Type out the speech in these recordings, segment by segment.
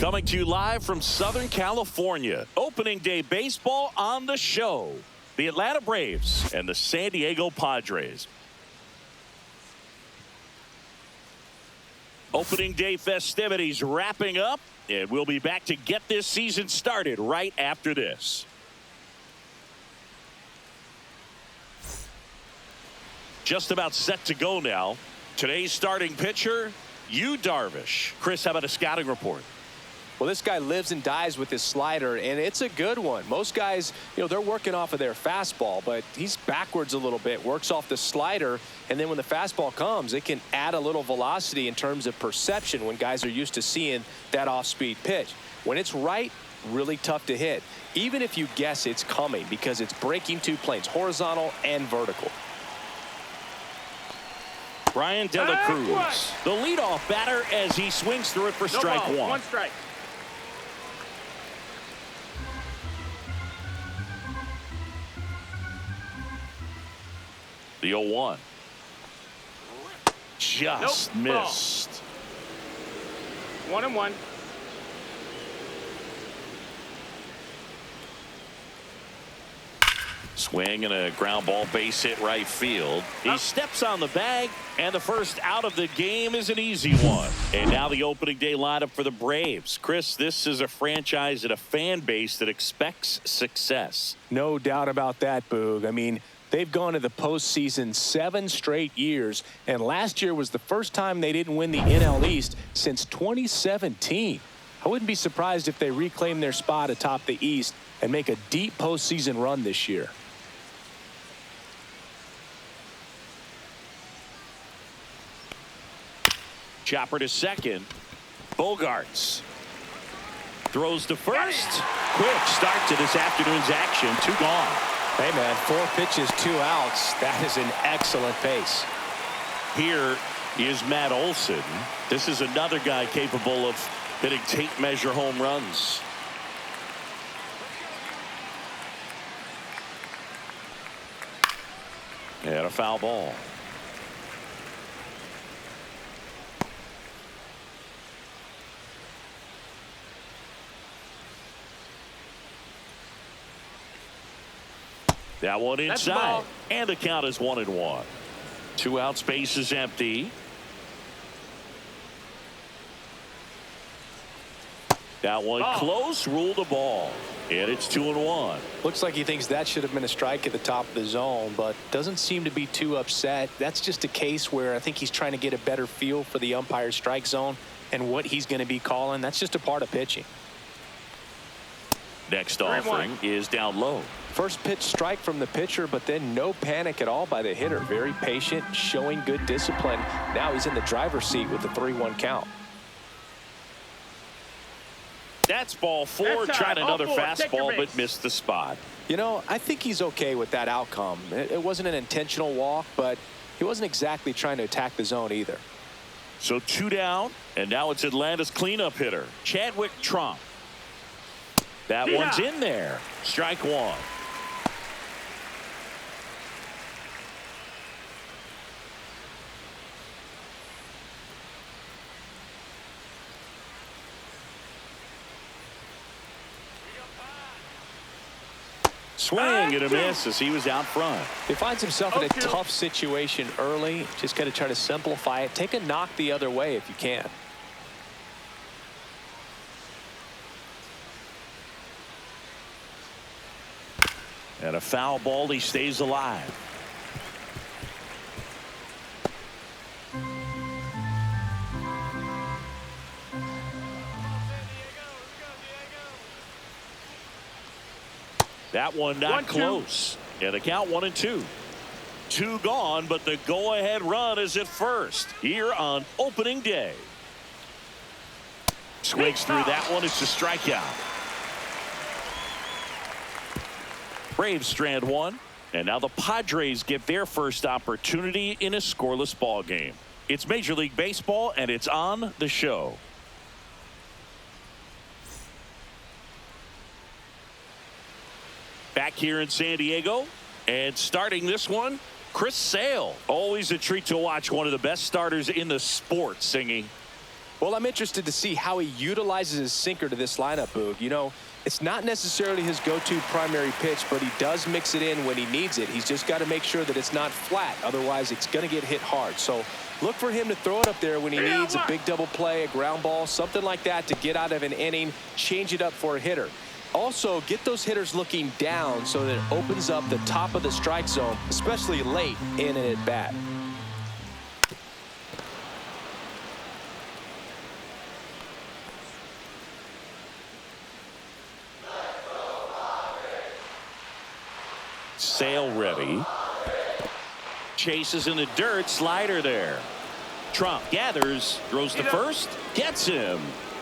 Coming to you live from Southern California. Opening day baseball on the show. The Atlanta Braves and the San Diego Padres. Opening day festivities wrapping up, and we'll be back to get this season started right after this. Just about set to go now. Today's starting pitcher, Yu Darvish. Chris, how about a scouting report? Well, this guy lives and dies with his slider, and it's a good one. Most guys, they're working off of their fastball, but he's backwards a little bit, works off the slider, and then when the fastball comes, it can add a little velocity in terms of perception when guys are used to seeing that off-speed pitch. When it's right, really tough to hit, even if you guess it's coming, because it's breaking two planes, horizontal and vertical. Brian De La Cruz, the leadoff batter, as he swings through it for strike one. One strike. The 0-1. Just missed. 1-1. Swing and a ground ball, base hit right field. He steps on the bag, and the first out of the game is an easy one. And now the opening day lineup for the Braves. Chris, this is a franchise and a fan base that expects success. No doubt about that, Boog. I mean, they've gone to the postseason 7 straight years, and last year was the first time they didn't win the NL East since 2017. I wouldn't be surprised if they reclaim their spot atop the East and make a deep postseason run this year. Chopper to second. Bogarts throws to first. Quick start to this afternoon's action. 2 gone. Hey, man, 4 pitches, 2 outs. That is an excellent pace. Here is Matt Olson. This is another guy capable of hitting tape measure home runs. And a foul ball. That one inside, and the count is 1-1. 2 outs, base is empty. That one close, ruled a ball, and it's 2-1. Looks like he thinks that should have been a strike at the top of the zone, but doesn't seem to be too upset. That's just a case where I think he's trying to get a better feel for the umpire's strike zone and what he's going to be calling. That's just a part of pitching. Next offering is down low. First pitch strike from the pitcher, but then no panic at all by the hitter. Very patient, showing good discipline. Now he's in the driver's seat with the 3-1 count. That's ball 4. Tried another fastball, but missed the spot. I think he's okay with that outcome. It wasn't an intentional walk, but he wasn't exactly trying to attack the zone either. So 2 down, and now it's Atlanta's cleanup hitter, Chadwick Trump. That one's in there. Strike 1. Swing and a miss as he was out front. He finds himself in a tough situation early. Just got to try to simplify it. Take a knock the other way if you can. And a foul ball. He stays alive. That one not close. And the count 1-2. 2 gone, but the go-ahead run is at first here on opening day. Swings through that one. It's a strikeout. Braves strand 1, and now the Padres get their first opportunity in a scoreless ball game. It's Major League Baseball, and it's on the show. Back here in San Diego, and starting this one, Chris Sale. Always a treat to watch one of the best starters in the sport singing. Well, I'm interested to see how he utilizes his sinker to this lineup, Boog. You know, it's not necessarily his go-to primary pitch, but he does mix it in when he needs it. He's just got to make sure that it's not flat. Otherwise, it's going to get hit hard. So look for him to throw it up there when he needs a big double play, a ground ball, something like that to get out of an inning, change it up for a hitter. Also, get those hitters looking down so that it opens up the top of the strike zone, especially late in an at-bat. Sale ready. Chases in the dirt. Slider there. Trump gathers. Throws to first. Gets him.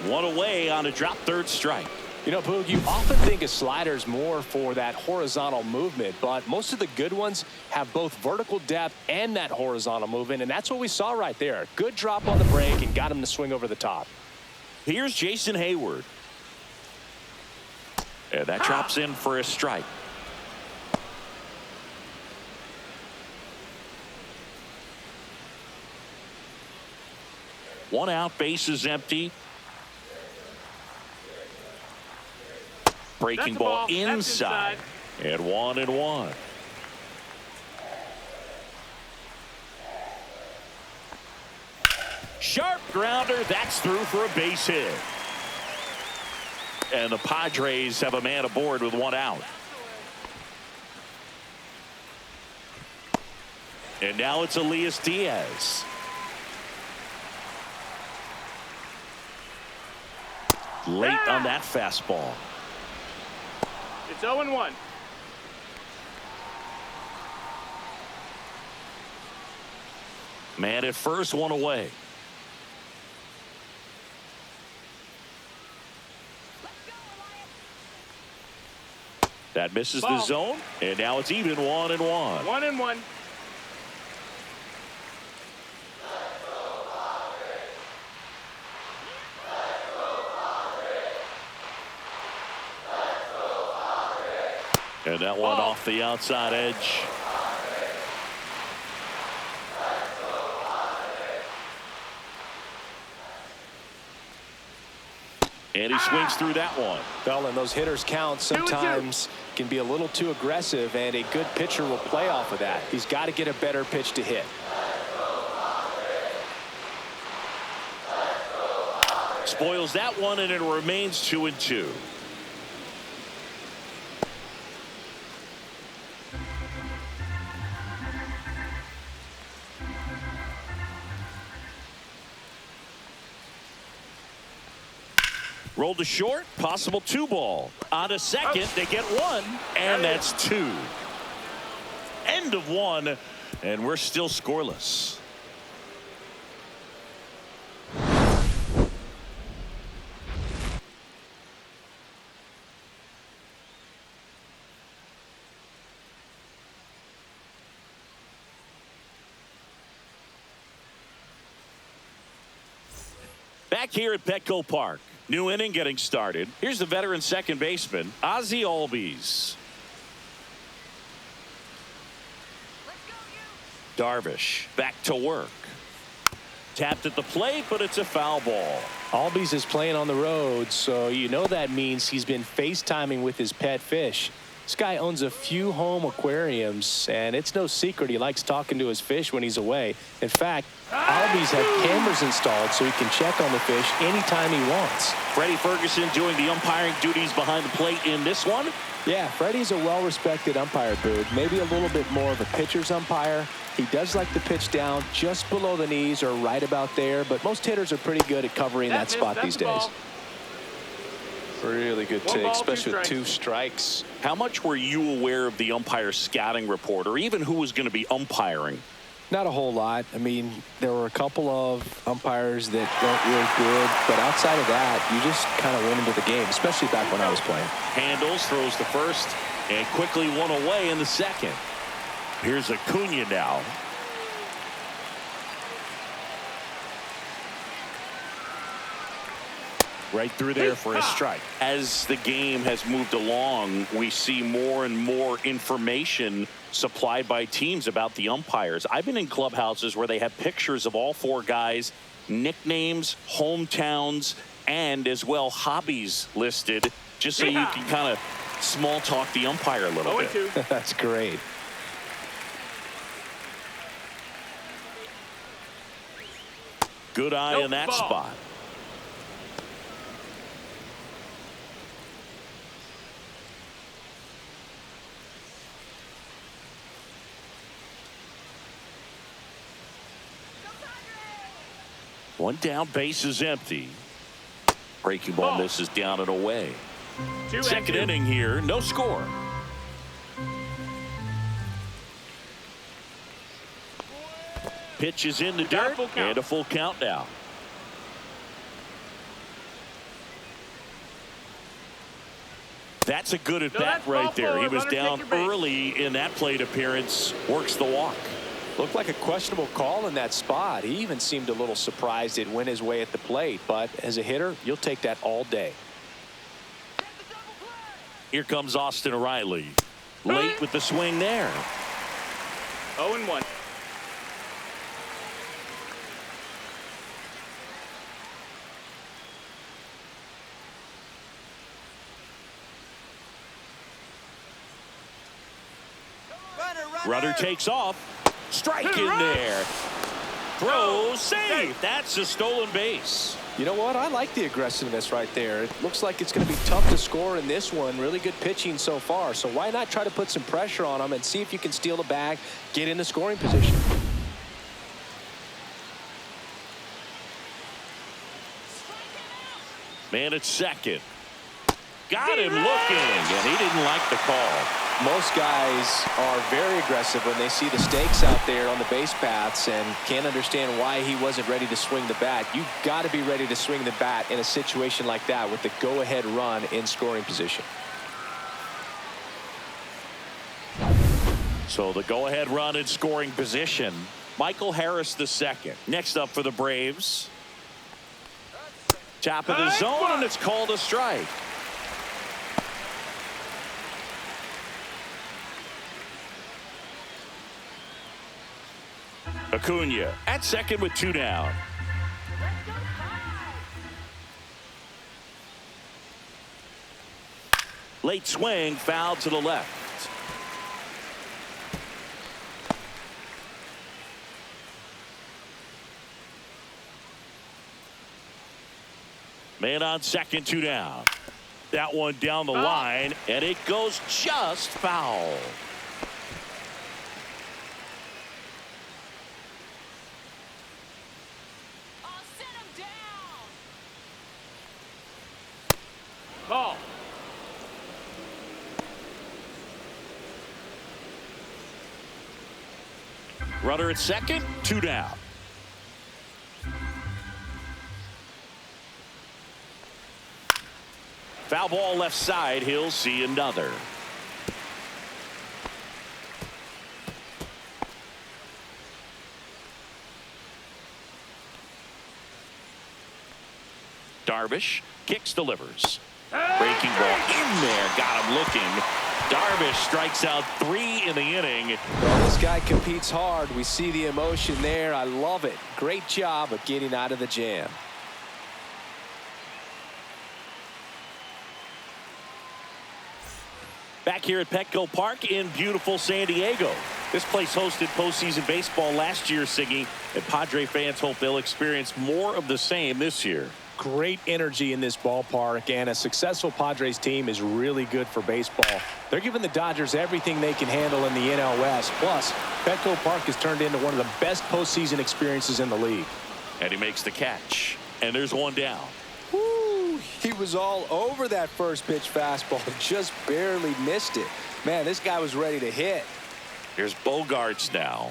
One away on a drop third strike. You know, Boog, you often think a slider is more for that horizontal movement, but most of the good ones have both vertical depth and that horizontal movement, and that's what we saw right there. Good drop on the break and got him to swing over the top. Here's Jason Hayward. And that drops in for a strike. One out, bases empty. Breaking ball inside. And 1-1. Sharp grounder. That's through for a base hit. And the Padres have a man aboard with one out. And now it's Elias Diaz. Late on that fastball. It's 0-1. Man at first, one away. That misses the zone, and now it's even 1-1. 1-1. And that one off the outside edge. And he swings through that one. Well, and those hitters count sometimes can be a little too aggressive, and a good pitcher will play off of that. He's got to get a better pitch to hit. Spoils that one, and it remains 2-2. Rolled to short, possible 2-ball. On a second, they get one, and that's 2. End of 1, and we're still scoreless. Back here at Petco Park. New inning getting started. Here's the veteran second baseman, Ozzie Albies. Darvish back to work. Tapped at the plate, but it's a foul ball. Albies is playing on the road, so you know that means he's been FaceTiming with his pet fish. This guy owns a few home aquariums, and it's no secret he likes talking to his fish when he's away. In fact, Albies have cameras installed so he can check on the fish anytime he wants. Freddie Ferguson doing the umpiring duties behind the plate in this one. Yeah, Freddie's a well-respected umpire, Boog. Maybe a little bit more of a pitcher's umpire. He does like to pitch down just below the knees or right about there, but most hitters are pretty good at covering that spot these days. Really good take, especially with 2 strikes. How much were you aware of the umpire scouting report, or even who was going to be umpiring? Not a whole lot. I mean, there were a couple of umpires that weren't real good, but outside of that, you just kind of went into the game, especially back when I was playing. Handles, throws the first, and quickly one away in the second. Here's Acuna now. Right through there for a strike. As the game has moved along, we see more and more information supplied by teams about the umpires. I've been in clubhouses where they have pictures of all 4 guys, nicknames, hometowns, and as well hobbies listed, just so you can kind of small talk the umpire a little bit. 0-2. That's great. Good eye in that ball. spot. One down, base is empty. Breaking ball misses down and away. 2-2. Inning here, no score. Pitch is in the dirt and a full count now. That's a good at bat right there. He was down early in that plate appearance. Works the walk. Looked like a questionable call in that spot. He even seemed a little surprised it went his way at the plate. But as a hitter, you'll take that all day. Here comes Austin Riley. Late with the swing there. 0-1. Runner takes off. Strike in there. Throw, save. That's a stolen base. You know what? I like the aggressiveness right there. It looks like it's going to be tough to score in this one. Really good pitching so far. So why not try to put some pressure on them and see if you can steal the bag, get in the scoring position. Man at second. Got him looking, and he didn't like the call. Most guys are very aggressive when they see the stakes out there on the base paths and can't understand why he wasn't ready to swing the bat. You've got to be ready to swing the bat in a situation like that with the go-ahead run in scoring position. So the go-ahead run in scoring position. Michael Harris the second. Next up for the Braves. Top of the zone, and it's called a strike. Acuna at second with 2 down. Late swing, foul to the left. Man on second, 2 down. That one down the line, and it goes just foul. Ball. Runner at second, 2 down. Foul ball left side. He'll see another. Darvish kicks, delivers. Breaking ball in there, got him looking. Darvish strikes out 3 in the inning. Well, this guy competes hard. We see the emotion there. I love it. Great job of getting out of the jam. Back here at Petco Park in beautiful San Diego. This place hosted postseason baseball last year, Siggy, and Padre fans hope they'll experience more of the same this year. Great energy in this ballpark, and a successful Padres team is really good for baseball. They're giving the Dodgers everything they can handle in the NL West. Plus, Petco Park has turned into one of the best postseason experiences in the league. And he makes the catch. And there's one down. Woo, he was all over that first pitch fastball. Just barely missed it. Man, this guy was ready to hit. Here's Bogarts now.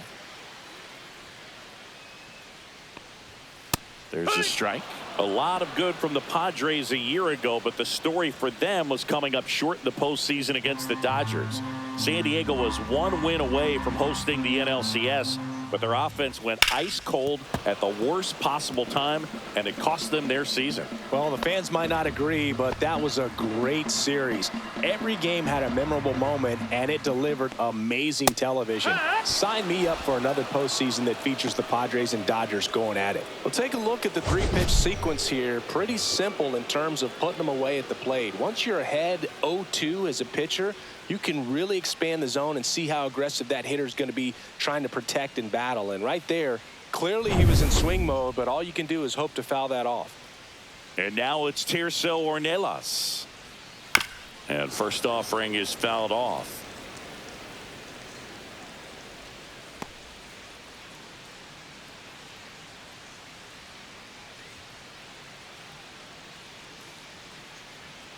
There's a strike. A lot of good from the Padres a year ago, but the story for them was coming up short in the postseason against the Dodgers. San Diego was 1 win away from hosting the NLCS. but their offense went ice cold at the worst possible time, and it cost them their season. Well, the fans might not agree, but that was a great series. Every game had a memorable moment, and it delivered amazing television. Sign me up for another postseason that features the Padres and Dodgers going at it. Well, take a look at the three-pitch sequence here. Pretty simple in terms of putting them away at the plate. Once you're ahead 0-2 as a pitcher, you can really expand the zone and see how aggressive that hitter is going to be trying to protect and battle. And right there, clearly he was in swing mode, but all you can do is hope to foul that off. And now it's Tirso Ornelas. And first offering is fouled off.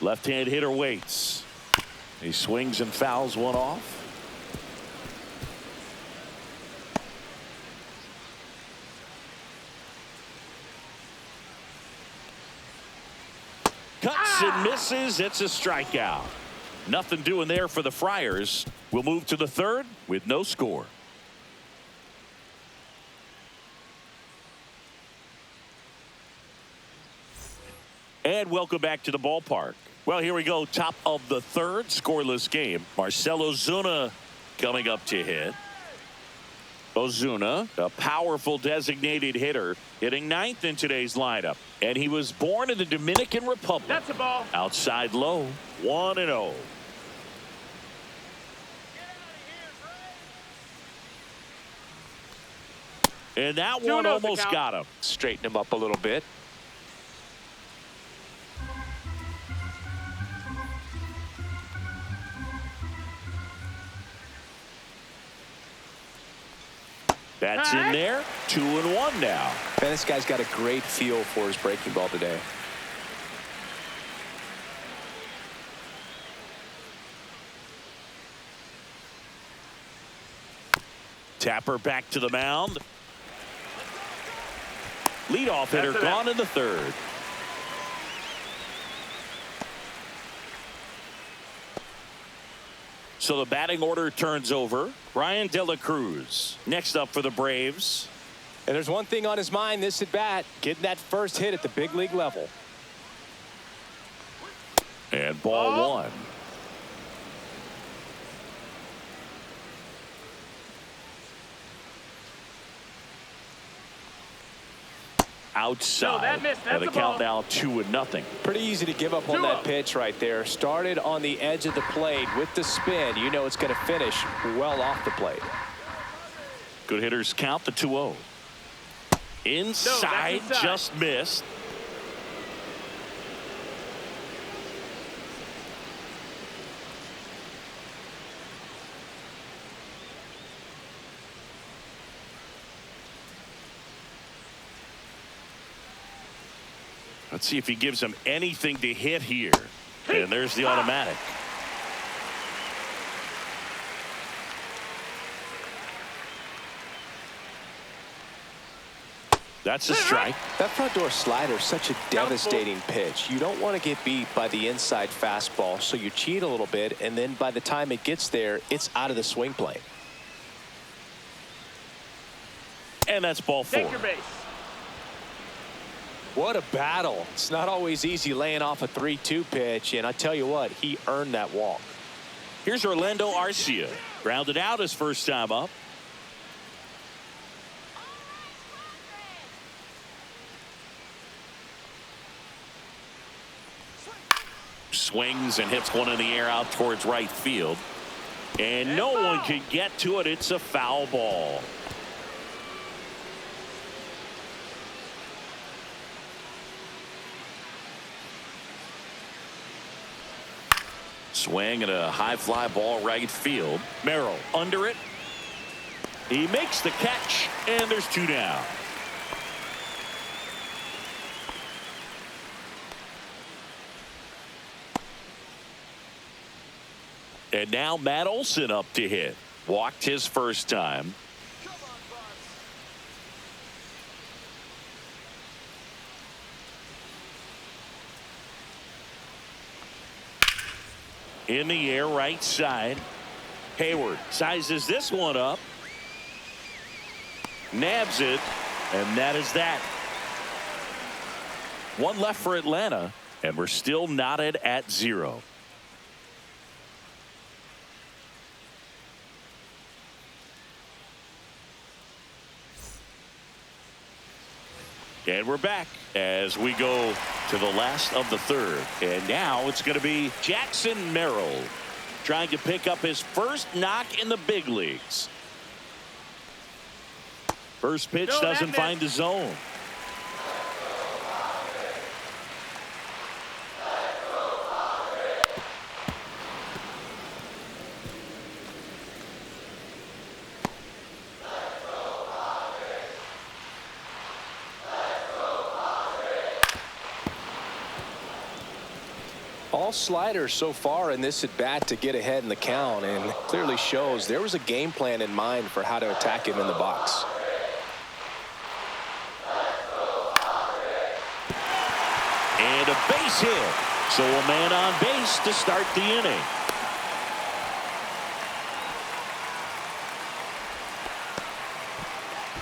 Left-hand hitter waits. He swings and fouls one off. Cuts and misses. It's a strikeout. Nothing doing there for the Friars. We'll move to the third with no score. And welcome back to the ballpark. Well, here we go. Top of the third, scoreless game. Marcell Ozuna coming up to hit. Ozuna, a powerful designated hitter, hitting ninth in today's lineup. And he was born in the Dominican Republic. That's a ball. Outside low, 1-0. And that one almost got him. Straighten him up a little bit. That's in there. 2-1 now. Man, this guy's got a great feel for his breaking ball today. Tapper back to the mound. Leadoff hitter gone in the third. So the batting order turns over. Ryan De La Cruz next up for the Braves. And there's one thing on his mind this at bat, getting that first hit at the big league level. And ball one. Outside. No, that missed. That's and the count now 2-0. Pretty easy to give up on that pitch right there. Started on the edge of the plate with the spin. You know it's going to finish well off the plate. Good hitters count the 2-0. Inside, just missed. Let's see if he gives him anything to hit here. And there's the automatic. That's a strike. That front door slider is such a devastating pitch. You don't want to get beat by the inside fastball, so you cheat a little bit, and then by the time it gets there, it's out of the swing plane. And that's ball four. Take your base. What a battle. It's not always easy laying off a 3-2 pitch, and I tell you what, he earned that walk. Here's Orlando Arcia. Grounded out his first time up. Swings and hits one in the air out towards right field. And no one can get to it. It's a foul ball. Swing and a high fly ball right field. Merrill under it. He makes the catch, and there's two down. And now Matt Olson up to hit. Walked his first time. In the air, right side. Hayward sizes this one up. Nabs it, and that is that. One left for Atlanta, and we're still knotted at 0. And we're back as we go to the last of the third. And now it's going to be Jackson Merrill trying to pick up his first knock in the big leagues. First pitch doesn't find the zone. All sliders so far in this at bat to get ahead in the count, and clearly shows there was a game plan in mind for how to attack him in the box. And a base hit. So a man on base to start the inning.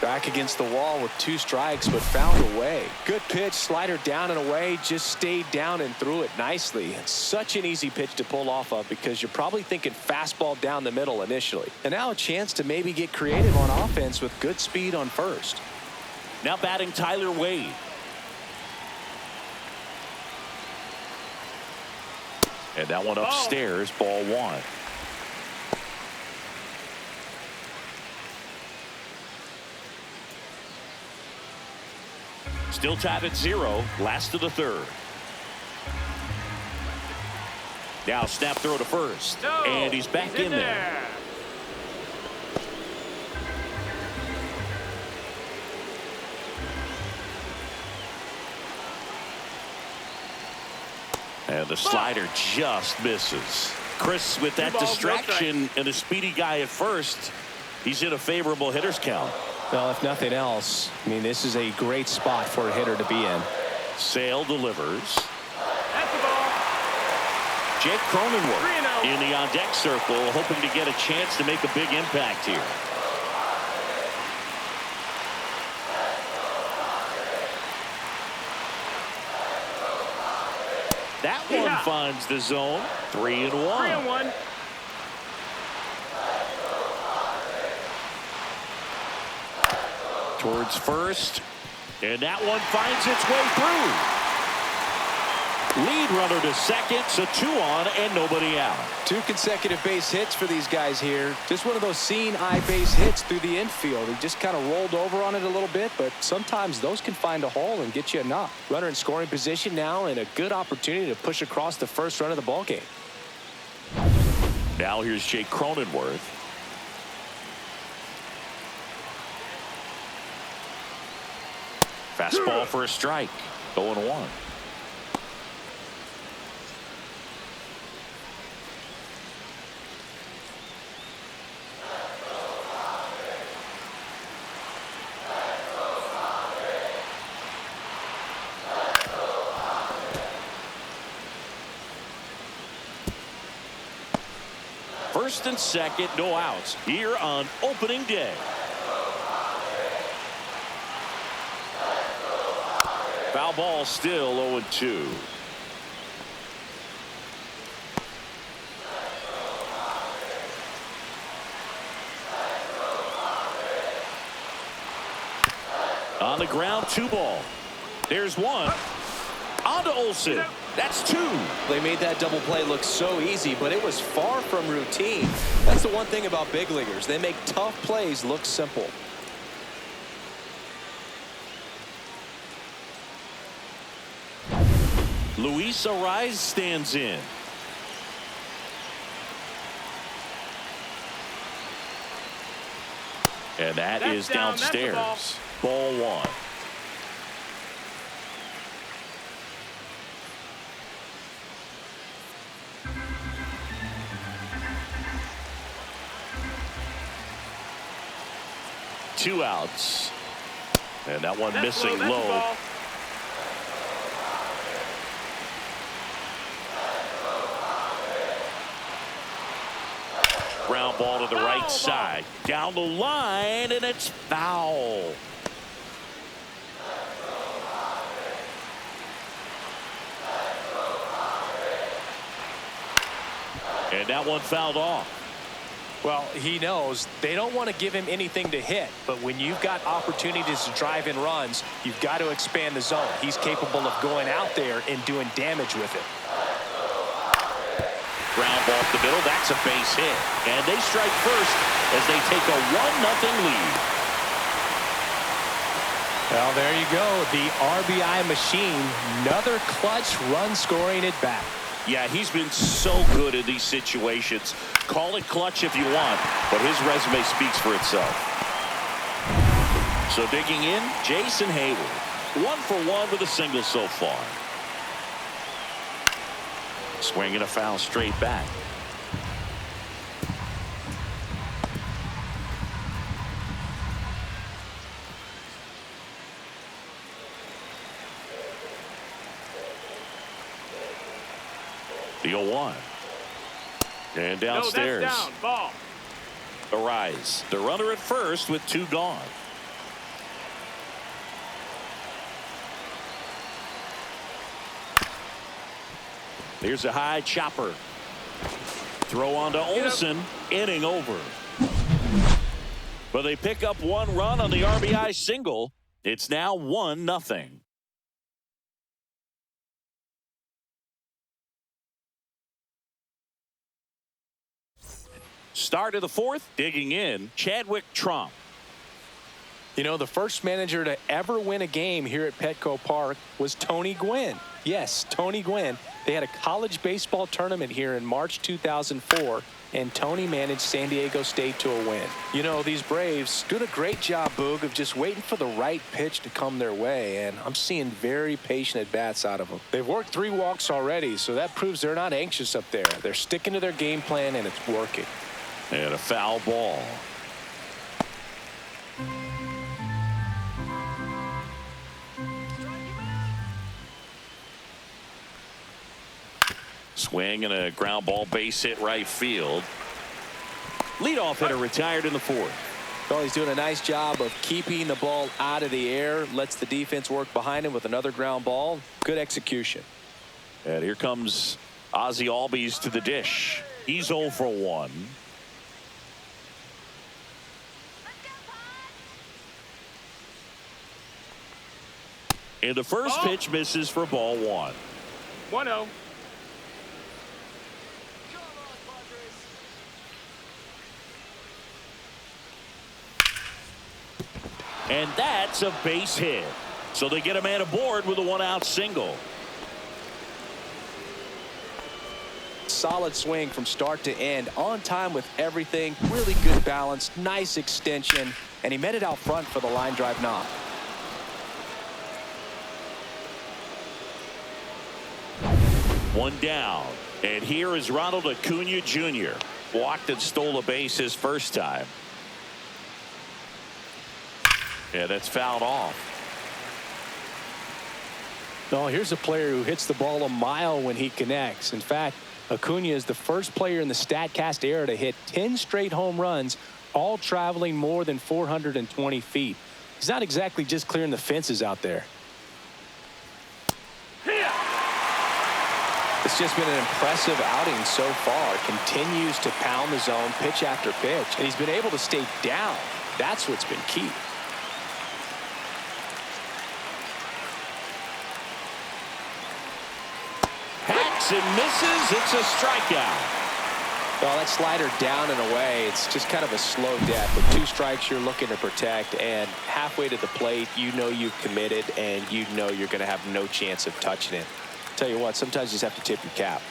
Back against the wall with 2 strikes, but found a way. Good pitch, slider down and away, just stayed down and threw it nicely. It's such an easy pitch to pull off of because you're probably thinking fastball down the middle initially. And now a chance to maybe get creative on offense with good speed on first. Now batting Tyler Wade. And that one upstairs, ball 1. Still tied at 0, last of the third. Now snap throw to first. No, and he's back in there. And the slider just misses. Chris, with that distraction and a speedy guy at first, he's in a favorable hitter's count. Well, if nothing else, I mean, this is a great spot for a hitter to be in. Sale delivers. That's the ball. Jake Cronenworth in the on-deck circle, hoping to get a chance to make a big impact here. That one finds the zone. 3-1. 3-1. Towards first, and that one finds its way through. Lead runner to second, so 2 on and nobody out. 2 consecutive base hits for these guys here. Just one of those seeing eye base hits through the infield. He just kind of rolled over on it a little bit, but sometimes those can find a hole and get you a knock. Runner in scoring position now, and a good opportunity to push across the first run of the ball game. Now here's Jake Cronenworth. Fastball for a strike. 0-1. First and second, no outs here on opening day. Foul ball, still 0-2. On the ground, 2 ball. There's 1. On to Olsen. That's 2. They made that double play look so easy, but it was far from routine. That's the one thing about big leaguers. They make tough plays look simple. Luis Ariz stands in. And that's is downstairs. Ball 1. Two outs. And that one missing low. Ground ball to the right side. Down the line, and it's foul. And that one fouled off. Well, he knows they don't want to give him anything to hit, but when you've got opportunities to drive in runs, you've got to expand the zone. He's capable of going out there and doing damage with it. Ground ball up the middle. That's a base hit. And they strike first as they take a 1-0 lead. Well, there you go. The RBI machine. Another clutch run scoring at bat. Yeah, he's been so good in these situations. Call it clutch if you want, but his resume speaks for itself. So digging in, Jason Hayward. 1 for 1 with a single so far. Swinging a foul straight back. The 0-1. And downstairs. No, that's down. Ball. The rise. The runner at first with 2 gone. Here's a high chopper. Throw on to Olsen. Inning over. But they pick up 1 run on the RBI single. It's now 1-0. Start of the 4th, digging in, Chadwick Tromp. You know, the first manager to ever win a game here at Petco Park was Tony Gwynn. Yes, Tony Gwynn. They had a college baseball tournament here in March 2004, and Tony managed San Diego State to a win. You know, these Braves did a great job, Boog, of just waiting for the right pitch to come their way, and I'm seeing very patient at-bats out of them. They've worked 3 walks already, so that proves they're not anxious up there. They're sticking to their game plan, and it's working. And a foul ball. Swing and a ground ball base hit right field. Leadoff hitter retired in the 4th. Well, he's doing a nice job of keeping the ball out of the air. Lets the defense work behind him with another ground ball. Good execution. And here comes Ozzie Albies to the dish. He's 0 for 1. And the first pitch misses for ball 1. 1-0. And that's a base hit. So they get a man aboard with a 1-out single. Solid swing from start to end. On time with everything. Really good balance. Nice extension. And he met it out front for the line drive knock. One down. And here is Ronald Acuna Jr. Walked and stole a base his first time. Yeah, that's fouled off. No, here's a player who hits the ball a mile when he connects. In fact, Acuna is the first player in the StatCast era to hit 10 straight home runs, all traveling more than 420 feet. He's not exactly just clearing the fences out there. It's just been an impressive outing so far. Continues to pound the zone pitch after pitch, and he's been able to stay down. That's what's been key. Hacks and misses. It's a strikeout. Well, that slider down and away, it's just kind of a slow death. With 2 strikes you're looking to protect, and halfway to the plate, you know you've committed, and you know you're going to have no chance of touching it. Tell you what, sometimes you just have to tip your cap.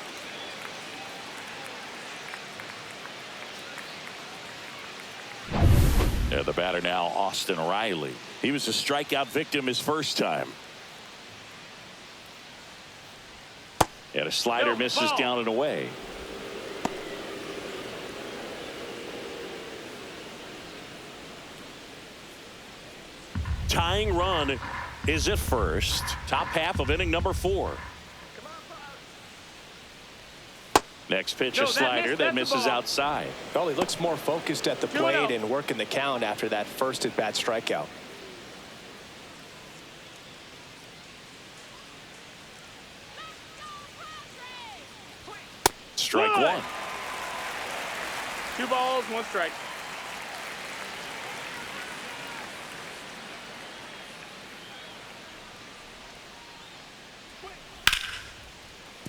Yeah, the batter now, Austin Riley. He was a strikeout victim his first time. And a slider misses down and away. Tying run is at first. Top half of inning number 4. Next pitch, No, a slider that that's the misses ball. outside. Well, he looks more focused at the 2-0. plate and working the count after that first at-bat strikeout. Strike Good. one. 2 balls, 1 strike.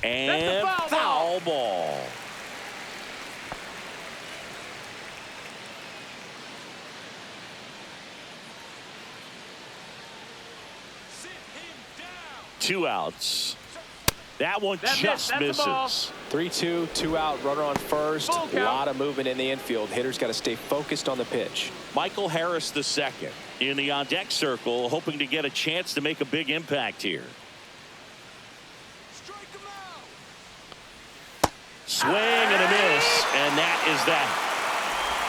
And That's a foul ball. Two outs. That one That just missed. That's a ball. misses. 3-2, 2 out, runner on first. Full A count. lot of movement in the infield. Hitters got to stay focused on the pitch. Michael Harris II in the on-deck circle, hoping to get a chance to make a big impact here. Swing and a miss, and that is that.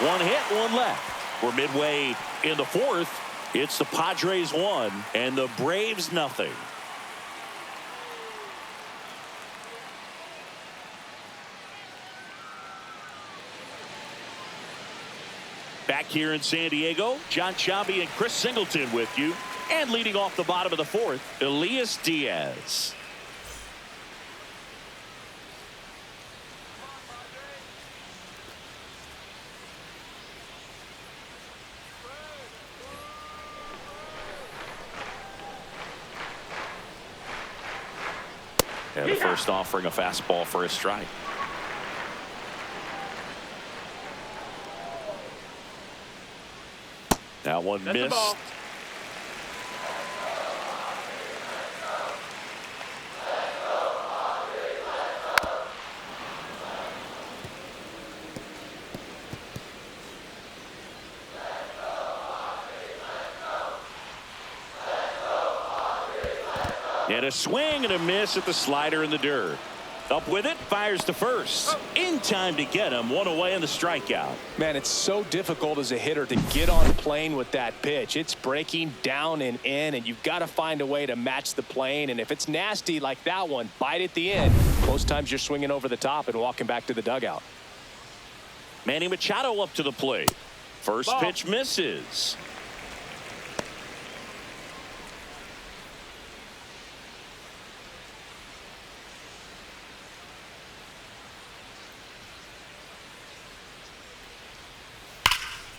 One hit, one left. We're midway in the fourth. It's the Padres 1 and the Braves nothing. Back here in San Diego, John Sciambi and Chris Singleton with you. And leading off the bottom of the fourth, Elias Diaz. And the first offering a fastball for a strike. That one That's the missed. ball. And a swing and a miss at the slider in the dirt. Up with it, fires to first. In time to get him, one away in the strikeout. Man, it's so difficult as a hitter to get on the plane with that pitch. It's breaking down and in, and you've got to find a way to match the plane. And if it's nasty like that one, bite at the end. Most times you're swinging over the top and walking back to the dugout. Manny Machado up to the plate. First Ball. pitch misses.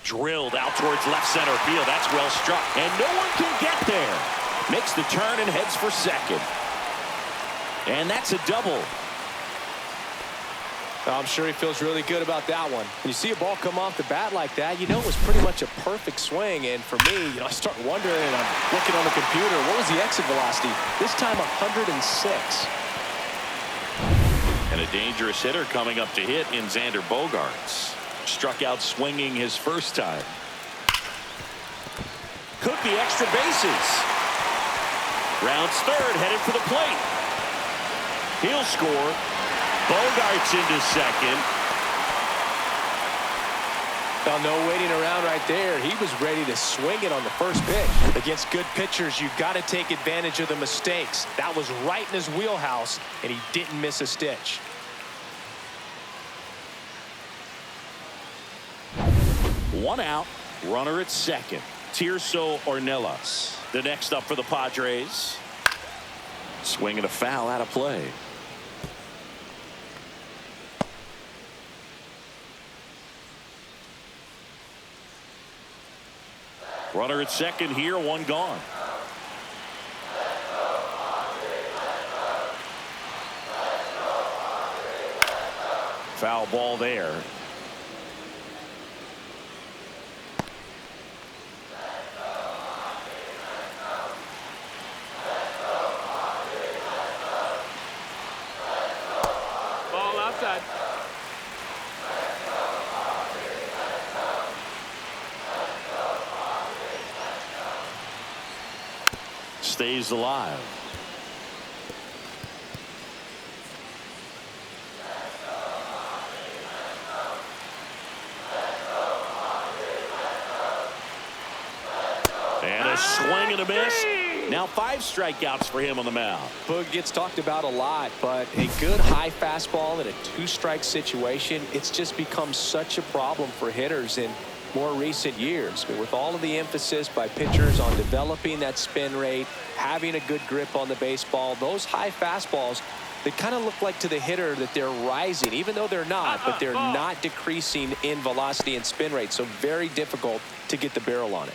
Drilled out towards left center field. That's well struck. And no one can get there. Makes the turn and heads for second. And that's a double. I'm sure he feels really good about that one. When you see a ball come off the bat like that, you know it was pretty much a perfect swing. And for me, I start wondering, and I'm looking on the computer, what was the exit velocity? This time 106. And a dangerous hitter coming up to hit in Xander Bogaerts. Struck out swinging his first time. Could be extra bases. Rounds third, headed for the plate. He'll score. Bogaerts into second. Well, no waiting around right there. He was ready to swing it on the first pitch. Against good pitchers, you've got to take advantage of the mistakes. That was right in his wheelhouse, and he didn't miss a stitch. One out, runner at second. Tirso Ornelas. The next up for the Padres. Swing and a foul out of play. Runner at second here, one gone. Foul ball there. Ball outside. Stays alive. And a swing and a miss. Now 5 strikeouts for him on the mound. Boog gets talked about a lot, but a good high fastball in a 2-strike situation, it's just become such a problem for hitters in more recent years. But with all of the emphasis by pitchers on developing that spin rate, having a good grip on the baseball, those high fastballs, they kind of look like to the hitter that they're rising, even though they're not, but they're not decreasing in velocity and spin rate. So very difficult to get the barrel on it.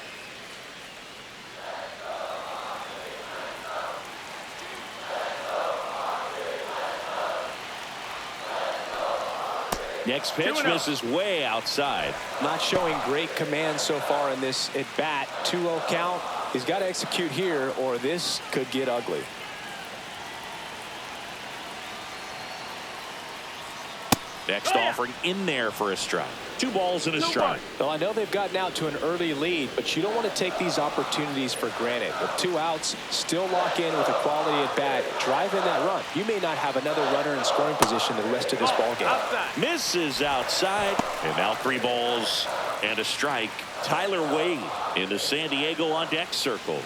Next pitch misses way outside. Not showing great command so far in this at bat. 2-0 count. He's got to execute here or this could get ugly. Next offering in there for a strike. 2 balls and a strike. Well, I know they've gotten out to an early lead, but you don't want to take these opportunities for granted. With 2 outs, still lock in with a quality at bat, drive in that run. You may not have another runner in scoring position the rest of this ball game. Misses outside, and now 3 balls and a strike. Tyler Wade into San Diego on deck circle.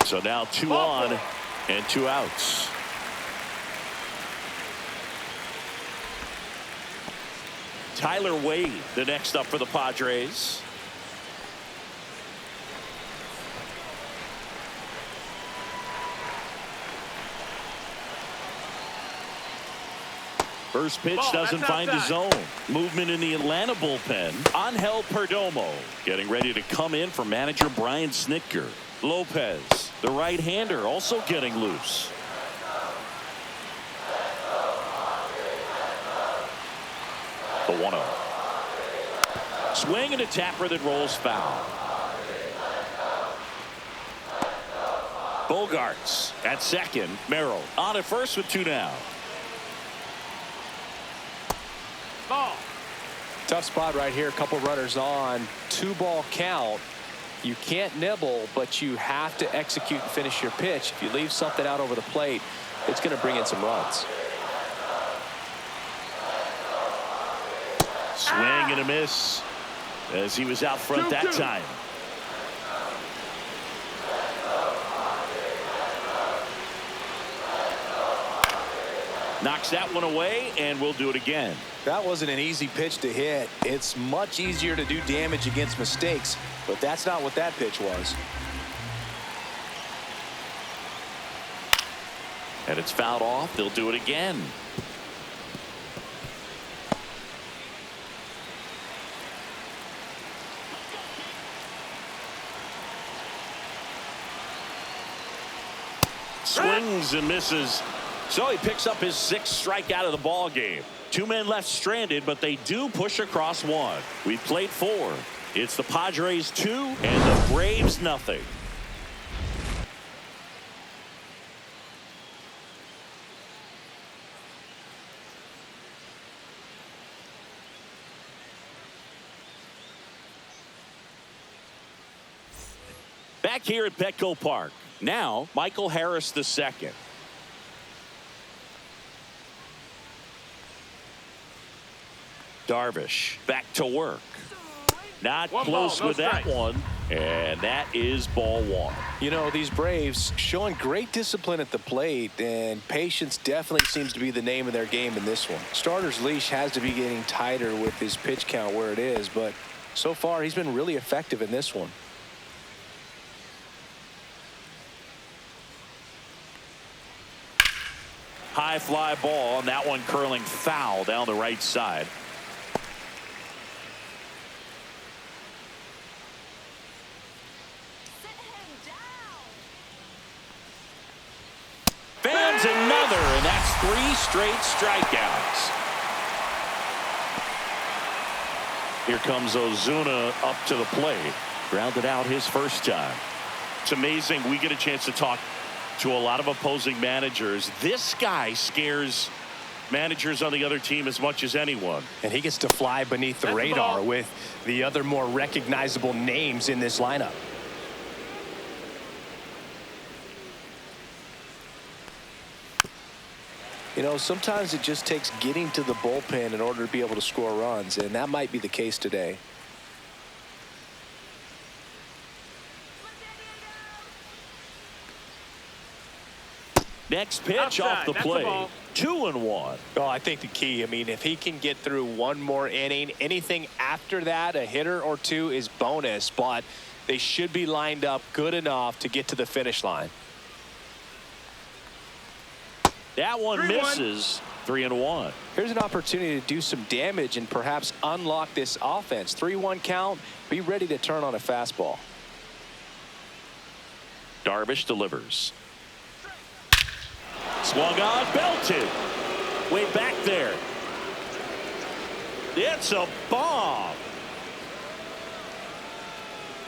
So now 2 on and 2 outs. Tyler Wade, the next up for the Padres. First pitch doesn't find the zone. Movement in the Atlanta bullpen. Angel Perdomo getting ready to come in for manager Brian Snitker. Lopez, the right-hander, also getting loose. The 1-0. Swing and a tapper that rolls foul. Bogarts at second. Merrill on at first with 2 down. Ball. Tough spot right here. A couple runners on. 2-ball count. You can't nibble, but you have to execute and finish your pitch. If you leave something out over the plate, it's going to bring in some runs. Swing and a miss as he was out front that time. Knocks that one away, and we'll do it again. That wasn't an easy pitch to hit. It's much easier to do damage against mistakes, but that's not what that pitch was. And it's fouled off. They'll do it again. Swings and misses. So he picks up his 6th strikeout of the ball game. 2 men left stranded, but they do push across 1. We've played 4. It's the Padres 2 and the Braves nothing. Back here at Petco Park. Now Michael Harris II. Darvish back to work. Not close with that one. And that is ball 1. You know, these Braves showing great discipline at the plate, and patience definitely seems to be the name of their game in this one. Starter's leash has to be getting tighter with his pitch count where it is, but so far he's been really effective in this one. High fly ball, and that one curling foul down the right side. Fans another, and that's 3 straight strikeouts. Here comes Ozuna up to the plate. Grounded out his first time. It's amazing. We get a chance to talk to a lot of opposing managers. This guy scares managers on the other team as much as anyone. And he gets to fly beneath the radar with the other more recognizable names in this lineup. You know, sometimes it just takes getting to the bullpen in order to be able to score runs, and that might be the case today. Next pitch off Outside. the That's a plate. ball. 2-1. Oh, I think the key, I mean, if he can get through one more inning, anything after that, a hitter or two is bonus, but they should be lined up good enough to get to the finish line. That one 3-1. misses. 3-1. Here's an opportunity to do some damage and perhaps unlock this offense. 3-1 count. Be ready to turn on a fastball. Darvish delivers. Swung on, belted. Way back there. It's a bomb.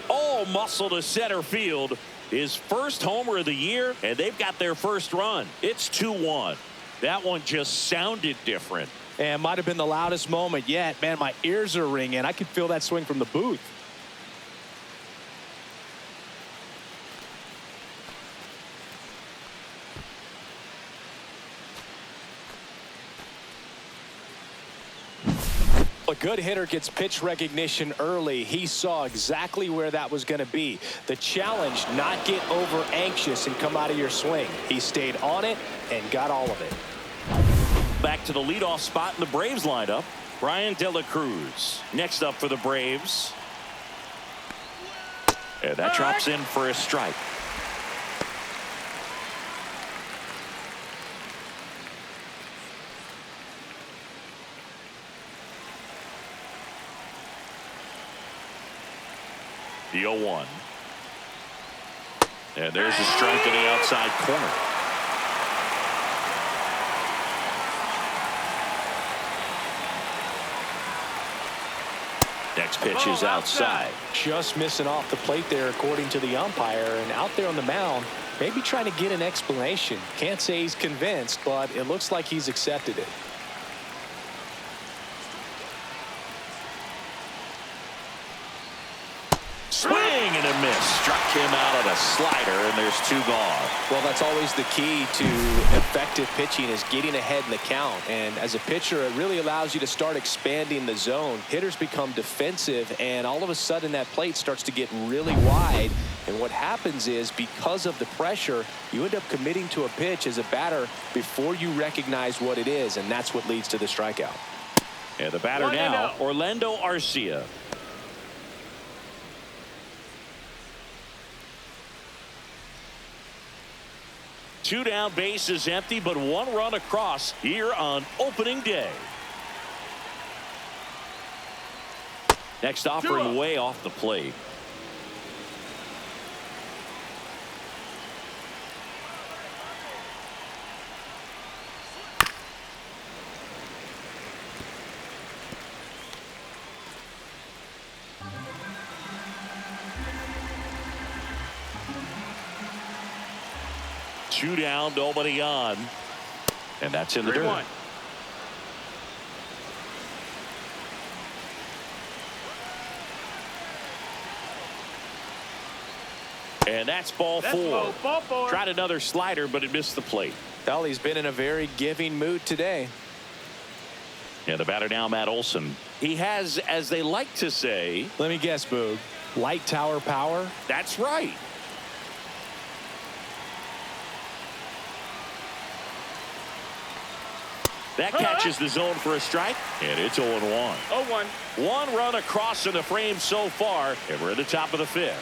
All muscle to center field. His first homer of the year, and they've got their first run. It's 2-1. That one just sounded different. And might have been the loudest moment yet. Man, my ears are ringing. I could feel that swing from the booth. A good hitter gets pitch recognition early. He saw exactly where that was going to be. The challenge, not get over anxious and come out of your swing. He stayed on it and got all of it. Back to the leadoff spot in the Braves lineup. Brian De La Cruz. Next up for the Braves. And that drops in for a strike. The 0-1. And there's a strike in the outside corner. Next pitch is outside. Just missing off the plate there, according to the umpire. And out there on the mound, maybe trying to get an explanation. Can't say he's convinced, but it looks like he's accepted it. Swing and a miss. Struck him out on a slider, and there's 2 gone. Well, that's always the key to effective pitching, is getting ahead in the count. And as a pitcher, it really allows you to start expanding the zone. Hitters become defensive, and all of a sudden that plate starts to get really wide. And what happens is, because of the pressure, you end up committing to a pitch as a batter before you recognize what it is, and that's what leads to the strikeout. And the batter now, Orlando Arcia. Two down, bases empty, but 1 run across here on opening day. Next offering way off the plate. Two down, nobody on. And that's in the dirt. And that's ball 4. Ball 4. Tried another slider, but it missed the plate. Well, he's been in a very giving mood today. And the batter now, Matt Olson. He has, as they like to say. Let me guess, Boog. Light tower power? That's right. That catches the zone for a strike, and it's 0-1. 0-1. 1 run across in the frame so far, and we're at the top of the 5th.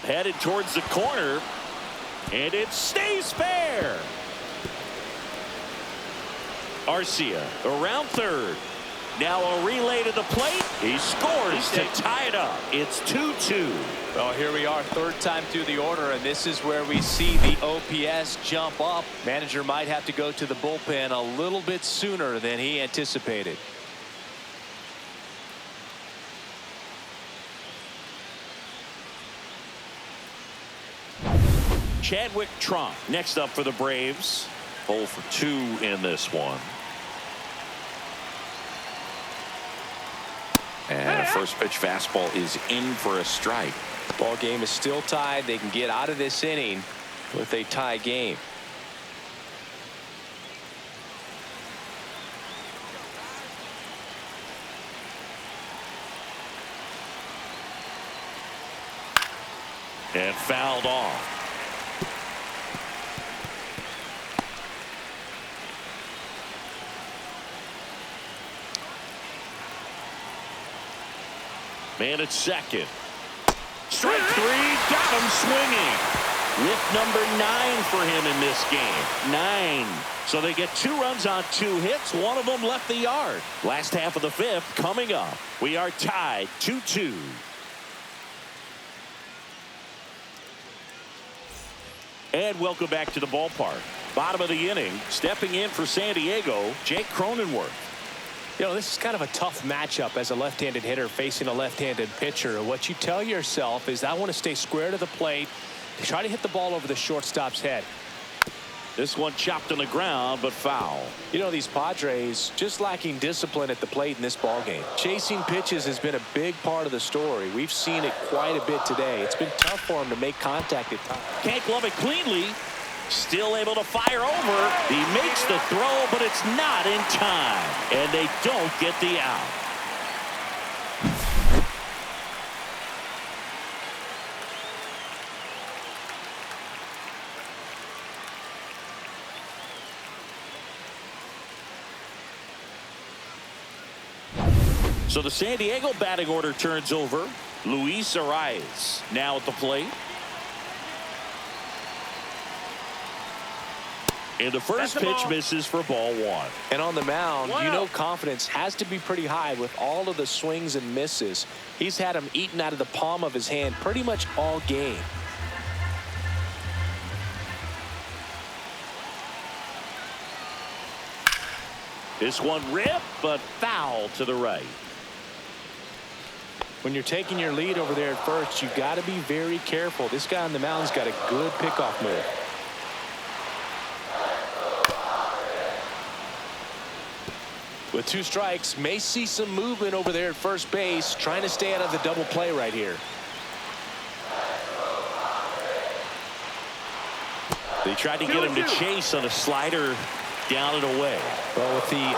Headed towards the corner, and it stays fair. Arcia around third. Now a relay to the plate. He scores to tie it up. It's 2-2. Well, here we are, 3rd time through the order, and this is where we see the OPS jump up. Manager might have to go to the bullpen a little bit sooner than he anticipated. Chadwick Tromp next up for the Braves. 0 for 2 in this one. And a first pitch fastball is in for a strike. Ball game is still tied. They can get out of this inning with a tie game. And fouled off. Man at second. Strike three, got him swinging. With number 9 for him in this game. 9. So they get 2 runs on 2 hits. One of them left the yard. Last half of the 5th coming up. We are tied 2-2. And welcome back to the ballpark. Bottom of the inning, stepping in for San Diego, Jake Cronenworth. You know, this is kind of a tough matchup as a left-handed hitter facing a left-handed pitcher. What you tell yourself is, I want to stay square to the plate, try to hit the ball over the shortstop's head. This one chopped on the ground, but foul. You know, these Padres just lacking discipline at the plate in this ball game. Chasing pitches has been a big part of the story. We've seen it quite a bit today. It's been tough for him to make contact at times. Can't glove it cleanly. Still able to fire over. He makes the throw, but it's not in time. And they don't get the out. So the San Diego batting order turns over. Luis Arias now at the plate. And the first pitch misses for ball 1. And on the mound, you know, confidence has to be pretty high with all of the swings and misses. He's had them eaten out of the palm of his hand pretty much all game. This one ripped, but foul to the right. When you're taking your lead over there at first, you've got to be very careful. This guy on the mound's got a good pickoff move. With 2 strikes, may see some movement over there at first base, trying to stay out of the double play right here. They tried to get him to chase on a slider down and away. Well, with the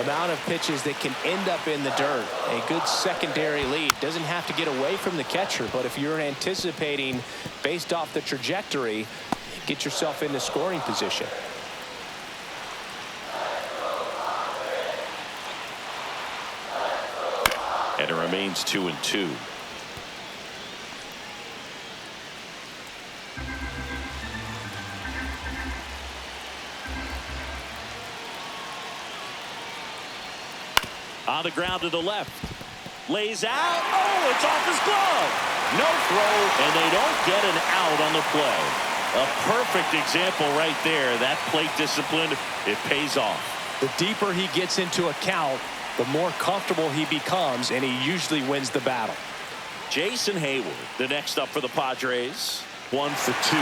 amount of pitches that can end up in the dirt, a good secondary lead. Doesn't have to get away from the catcher, but if you're anticipating based off the trajectory, get yourself into scoring position. And it remains 2-2. On the ground to the left. Lays out. Oh, it's off his glove. No throw, and they don't get an out on the play. A perfect example right there. That plate discipline, it pays off. The deeper he gets into a count, the more comfortable he becomes, and he usually wins the battle. Jason Hayward, the next up for the Padres. 1 for 2.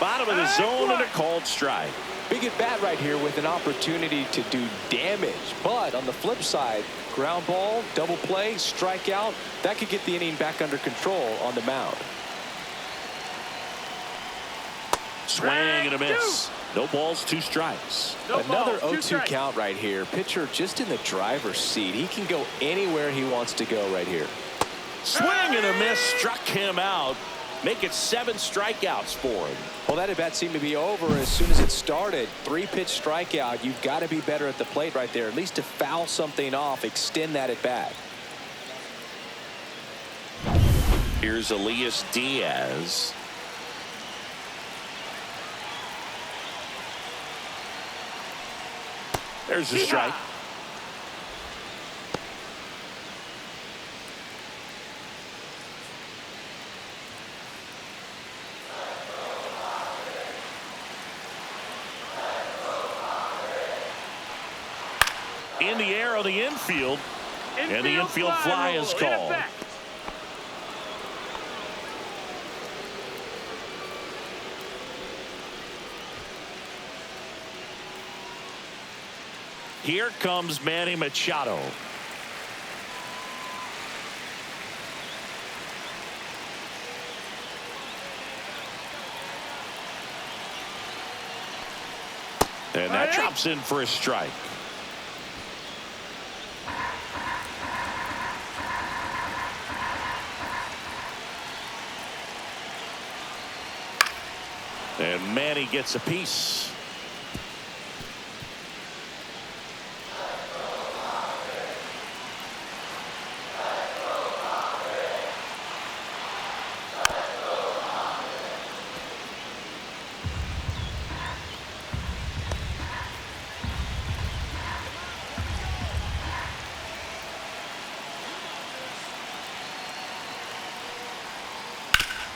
Bottom of the zone and a called strike. Big at bat right here with an opportunity to do damage. But on the flip side, ground ball, double play, strikeout, that could get the inning back under control on the mound. Swing and a miss. No balls, 2 strikes. Another 0-2 count right here. Pitcher just in the driver's seat. He can go anywhere he wants to go right here. Swing and a miss, struck him out. Make it 7 strikeouts for him. Well, that at bat seemed to be over as soon as it started. 3-pitch strikeout. You've got to be better at the plate right there, at least to foul something off, extend that at bat. Here's Elias Diaz. There's a strike. In the air on the infield. And the infield fly is called. Here comes Manny Machado. And that drops in for a strike. And Manny gets a piece.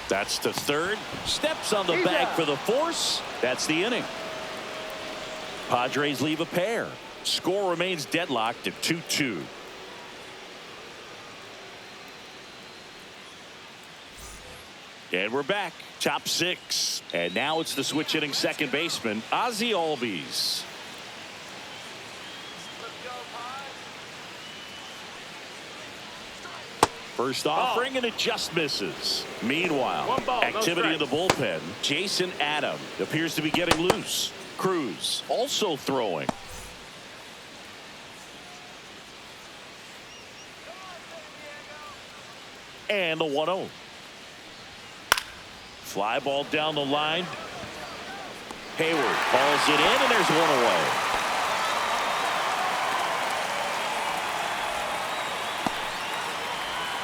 That's to third. Steps on the bag for the force. That's the inning. Padres leave a pair. Score remains deadlocked at 2-2. And we're back. Top six. And now it's the switch hitting second baseman, Ozzie Albies. First offering, and it just misses. Meanwhile, activity in the bullpen. Jason Adam appears to be getting loose. Cruz also throwing. And the 1-0. Fly ball down the line. Hayward calls it in, and there's one away.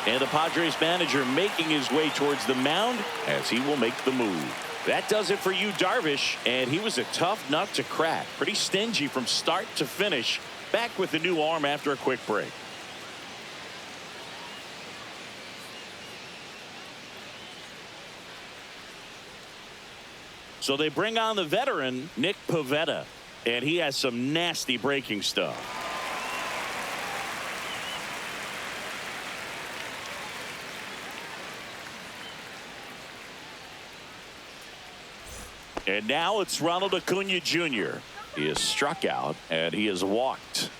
And the Padres manager making his way towards the mound as he will make the move. That does it for Yu Darvish, and he was a tough nut to crack. Pretty stingy from start to finish. Back with the new arm after a quick break. So they bring on the veteran, Nick Pivetta, and he has some nasty breaking stuff. And now it's Ronald Acuna Jr. He is struck out and he is walked.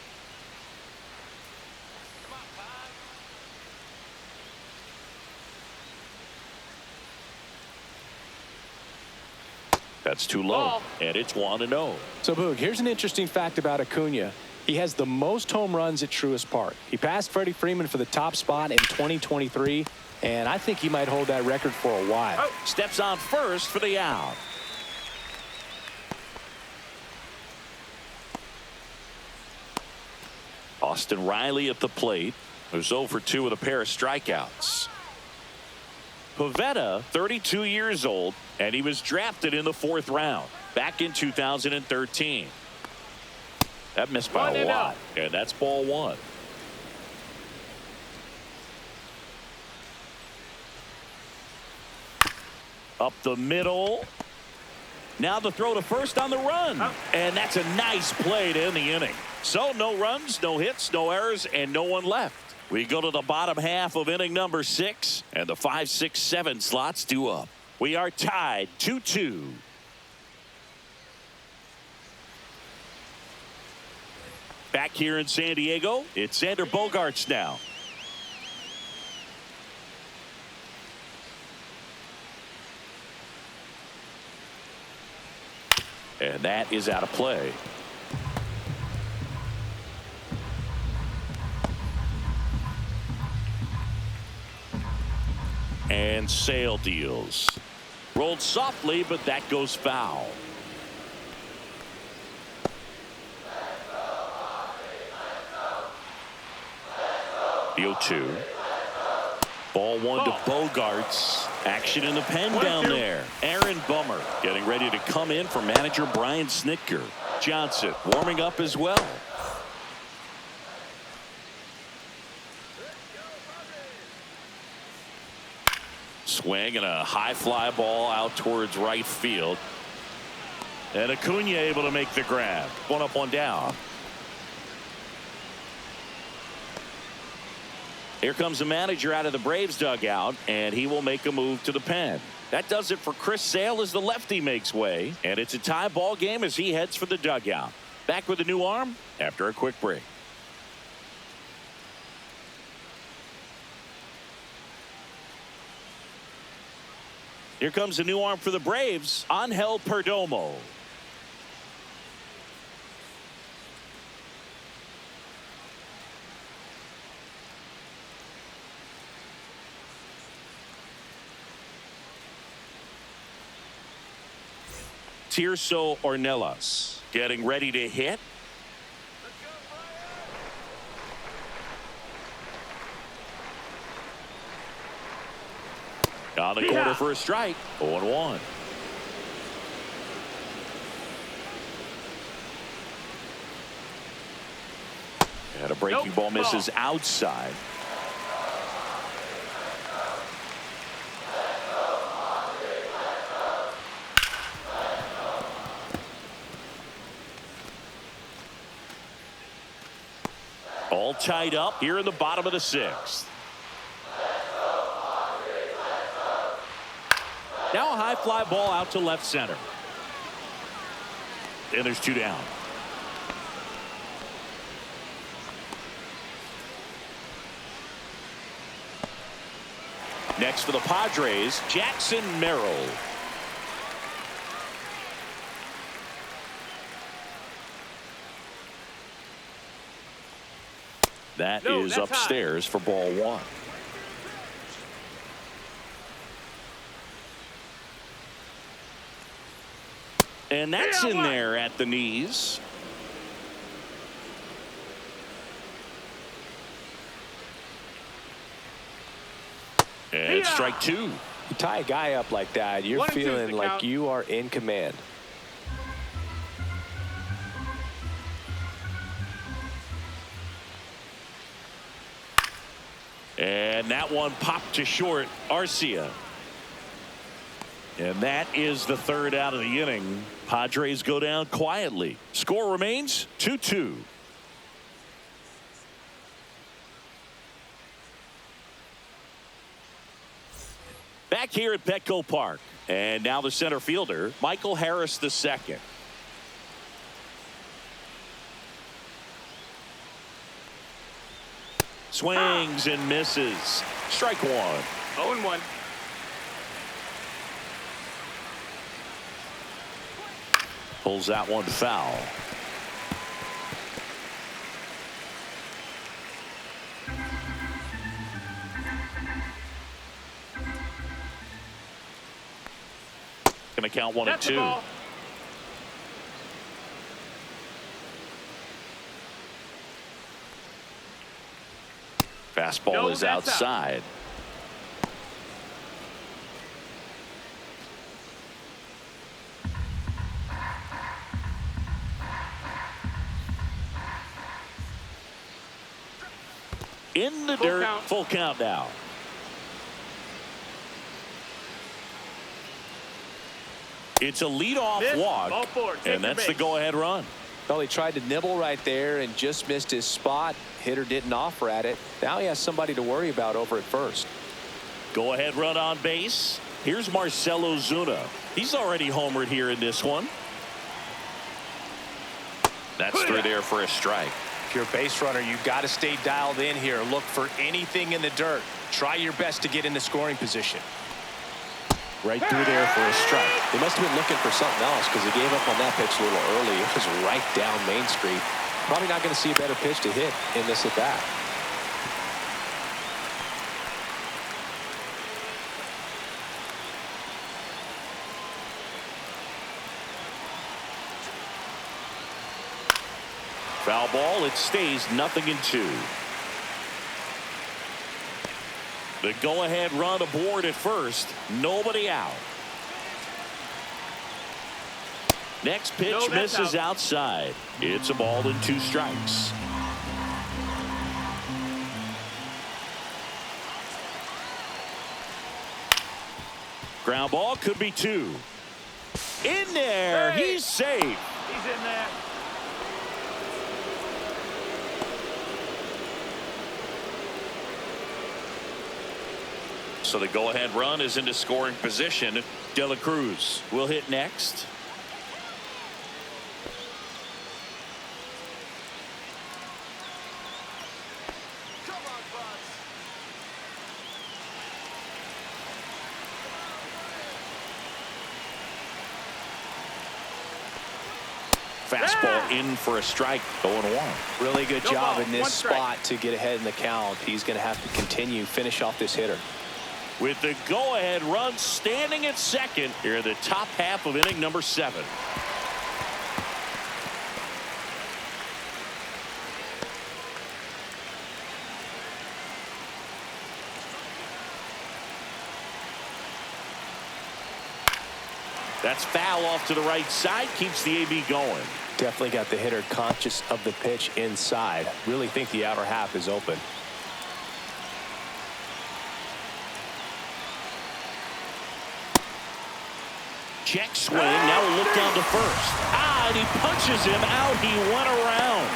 That's too low, and it's 1-0. So, Boog, here's an interesting fact about Acuna. He has the most home runs at Truist Park. He passed Freddie Freeman for the top spot in 2023, and I think he might hold that record for a while. Steps on first for the out. Austin Riley at the plate, who's 0 for 2 with a pair of strikeouts. Pivetta, 32 years old, and he was drafted in the 4th round back in 2013. That missed by a lot, and that's ball 1. Up the middle. Now the throw to first on the run, and that's a nice play to end the inning. So no runs, no hits, no errors, and no one left. We go to the bottom half of inning number 6, and the 5, 6, 7 slots due up. We are tied 2-2. Back here in San Diego, it's Xander Bogaerts now. And that is out of play. And Sale deals. Rolled softly, but that goes foul. The 0-2. Ball 1 to Bogaerts. Action in the pen down there. Aaron Bummer getting ready to come in for manager Brian Snitker. Johnson warming up as well. Swing and a high fly ball out towards right field. And Acuna able to make the grab. 1 up, 1 down. Here comes the manager out of the Braves dugout, and he will make a move to the pen. That does it for Chris Sale as the lefty makes way, and it's a tie ball game as he heads for the dugout. Back with a new arm after a quick break. Here comes a new arm for the Braves, Angel Perdomo. Tirso Ornelas getting ready to hit. On the corner for a strike. 0-1. And a breaking ball misses outside. All tied up here in the bottom of the 6th. Now a high fly ball out to left center. And there's 2 down. Next for the Padres, Jackson Merrill. That is upstairs for ball 1. And that's in there at the knees. And it's strike 2. You tie a guy up like that, you're feeling like you are in command. And that one popped to short. Arcia. And that is the 3rd out of the inning. Padres go down quietly. Score remains 2-2. Back here at Petco Park. And now the center fielder, Michael Harris II. Swings and misses. Strike 1. 0-1. Pulls that one foul. Gonna count 1-2. Fastball is outside. In the dirt, full count now. It's a leadoff walk, and that's the go-ahead run. Well, he tried to nibble right there and just missed his spot. Hitter didn't offer at it. Now he has somebody to worry about over at first. Go-ahead run on base. Here's Marcelo Zuna. He's already homered here in this one. That's through there for a strike. If you're a base runner, you've got to stay dialed in here. Look for anything in the dirt. Try your best to get in the scoring position. Right through there for a strike. They must have been looking for something else because he gave up on that pitch a little early. It was right down Main Street. Probably not going to see a better pitch to hit in this at bat. Foul ball. It stays 0-2. The go-ahead run aboard at first. Nobody out. Next pitch misses outside. It's a ball and 2 strikes. Ground ball could be 2. In there. Hey. He's safe. He's in there. So the go-ahead run is into scoring position. De La Cruz will hit next. Fastball in for a strike. 0-1. Really good job in this One strike. spot to get ahead in the count. He's going to have to continue finish off this hitter. With the go-ahead run standing at second here in the top half of inning number 7. That's foul off to the right side. Keeps the AB going. Definitely got the hitter conscious of the pitch inside. Really think the outer half is open. Check swing. Now a look down to first. And he punches him out. He went around.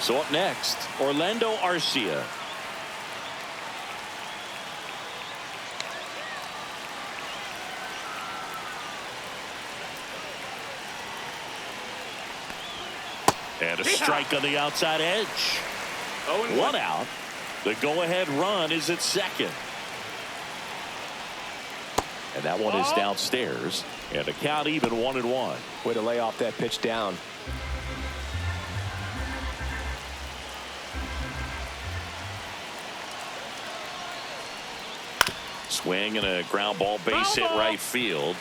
So up next, Orlando Arcia. And a strike on the outside edge. 1 out. The go-ahead run is at second. And that one is downstairs. And the count even 1-1. Way to lay off that pitch down. Swing and a ground ball base hit right field.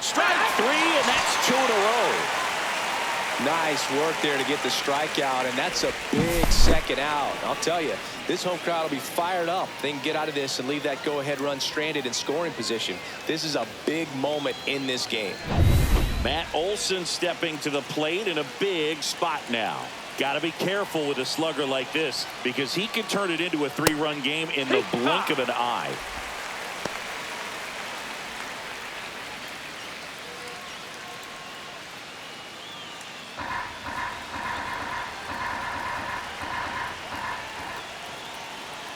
Strike 3, and that's 2 in a row. Nice work there to get the strikeout, and that's a big second out. I'll tell you, this home crowd will be fired up. They can get out of this and leave that go-ahead run stranded in scoring position. This is a big moment in this game. Matt Olson stepping to the plate in a big spot now. Got to be careful with a slugger like this because he can turn it into a 3-run game in the blink of an eye.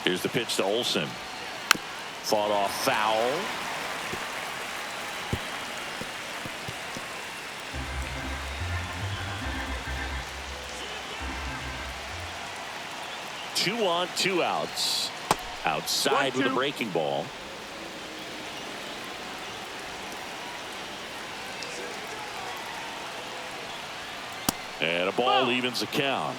Here's the pitch to Olson. Fought off foul. Two on, 2 outs. Outside with a breaking ball. And a ball evens the count.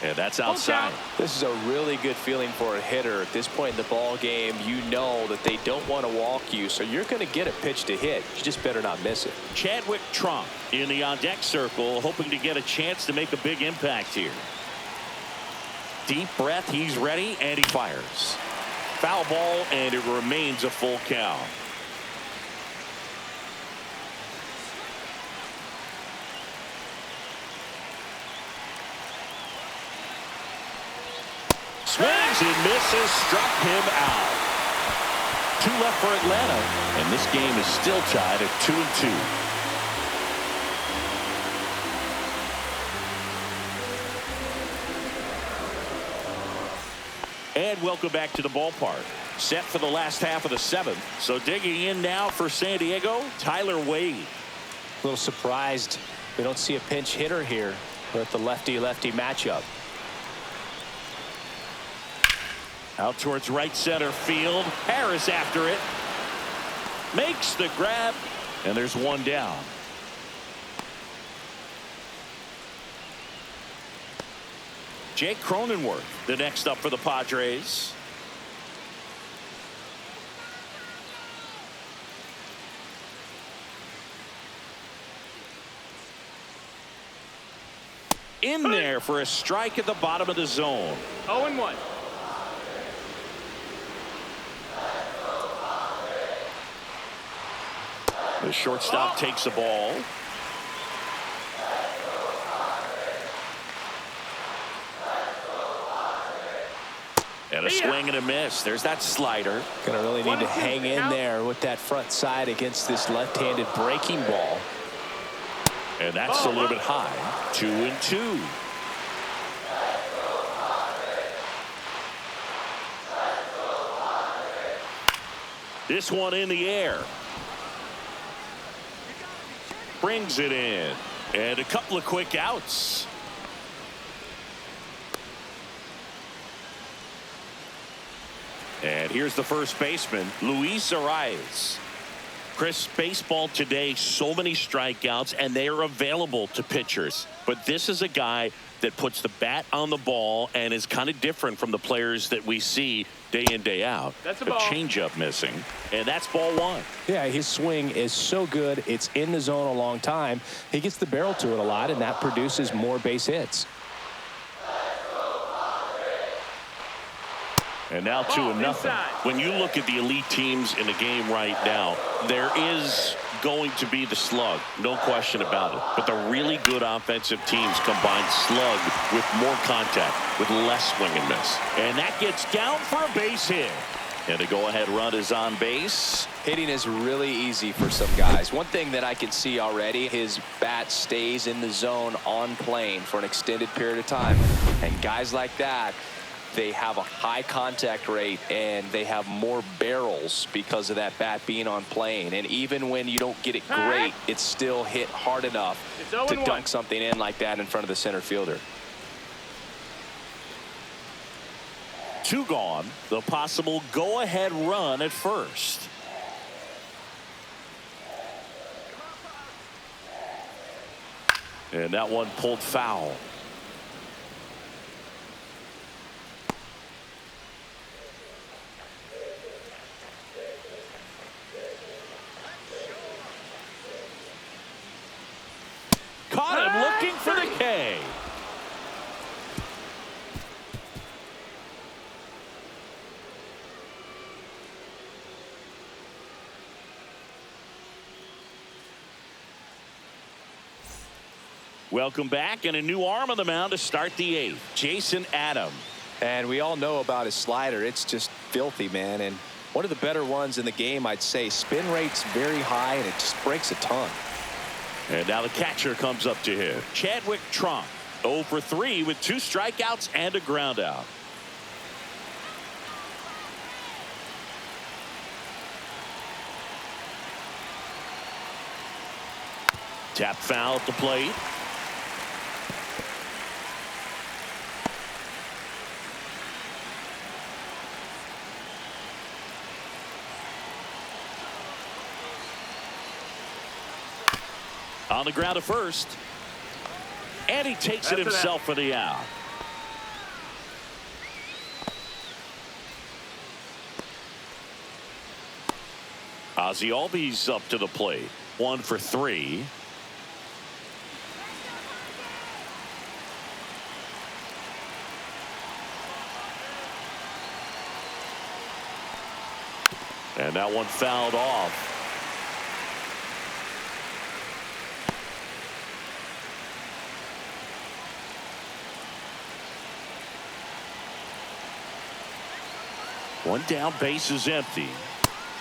And that's outside. This is a really good feeling for a hitter at this point in the ball game. You know that they don't want to walk you, so you're going to get a pitch to hit. You just better not miss it. Chadwick Trump in the on deck circle, hoping to get a chance to make a big impact here. Deep breath, he's ready, and he fires. Foul ball, and it remains a full count. Swings and misses, struck him out. 2 left for Atlanta, and this game is still tied at 2-2. And welcome back to the ballpark. Set for the last half of the 7th. So digging in now for San Diego, Tyler Wade. A little surprised we don't see a pinch hitter here with the lefty-lefty matchup. Out towards right center field. Harris after it. Makes the grab. And there's 1 down. Jake Cronenworth, the next up for the Padres. In there for a strike at the bottom of the zone. 0-1. The shortstop takes the ball. And a swing and a miss. There's that slider. Gonna really need to hang in there with that front side against this left-handed breaking ball. And that's a little bit high. 2-2. This one in the air. Brings it in. And a couple of quick outs. And here's the first baseman, Luis Arias. Chris, baseball today, so many strikeouts, and they are available to pitchers. But this is a guy that puts the bat on the ball and is kind of different from the players that we see day in, day out. That's a ball. changeup missing, and that's ball one. Yeah, his swing is so good. It's in the zone a long time. He gets the barrel to it a lot, and that produces more base hits. And now 2-0. When you look at the elite teams in the game right now, there is going to be the slug, no question about it. But the really good offensive teams combine slug with more contact, with less swing and miss. And that gets down for a base hit. And the go-ahead run is on base. Hitting is really easy for some guys. One thing that I can see already, his bat stays in the zone on plane for an extended period of time. And guys like that, they have a high contact rate and they have more barrels because of that bat being on plane. And even when you don't get it great, it's still hit hard enough to dunk something in like that in front of the center fielder. 2 gone. The possible go-ahead run at first. And that one pulled foul. Caught him looking for the K. Welcome back, and a new arm on the mound to start the 8th. Jason Adam. And we all know about his slider. It's just filthy, man. And one of the better ones in the game, I'd say. Spin rate's very high, and it just breaks a ton. And now the catcher comes up to him. Chadwick Trump, 0 for 3 with 2 strikeouts and a ground out. Tap foul at the plate. On the ground to first. And he takes it himself for the out. Ozzie Albies up to the plate. 1 for 3. And that one fouled off. One down, base is empty.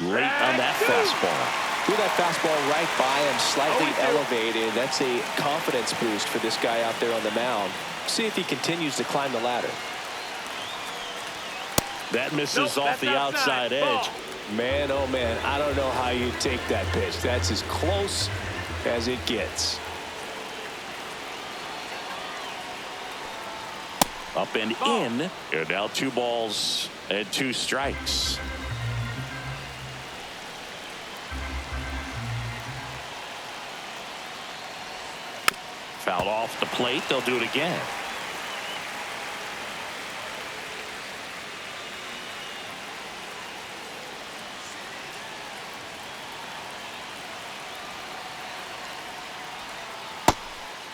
Late on that fastball. Threw that fastball right by him, slightly elevated. That's a confidence boost for this guy out there on the mound. See if he continues to climb the ladder. That misses off the outside edge. Man, oh man, I don't know how you take that pitch. That's as close as it gets. Up and in. And now 2 balls and 2 strikes. Fouled off the plate. They'll do it again.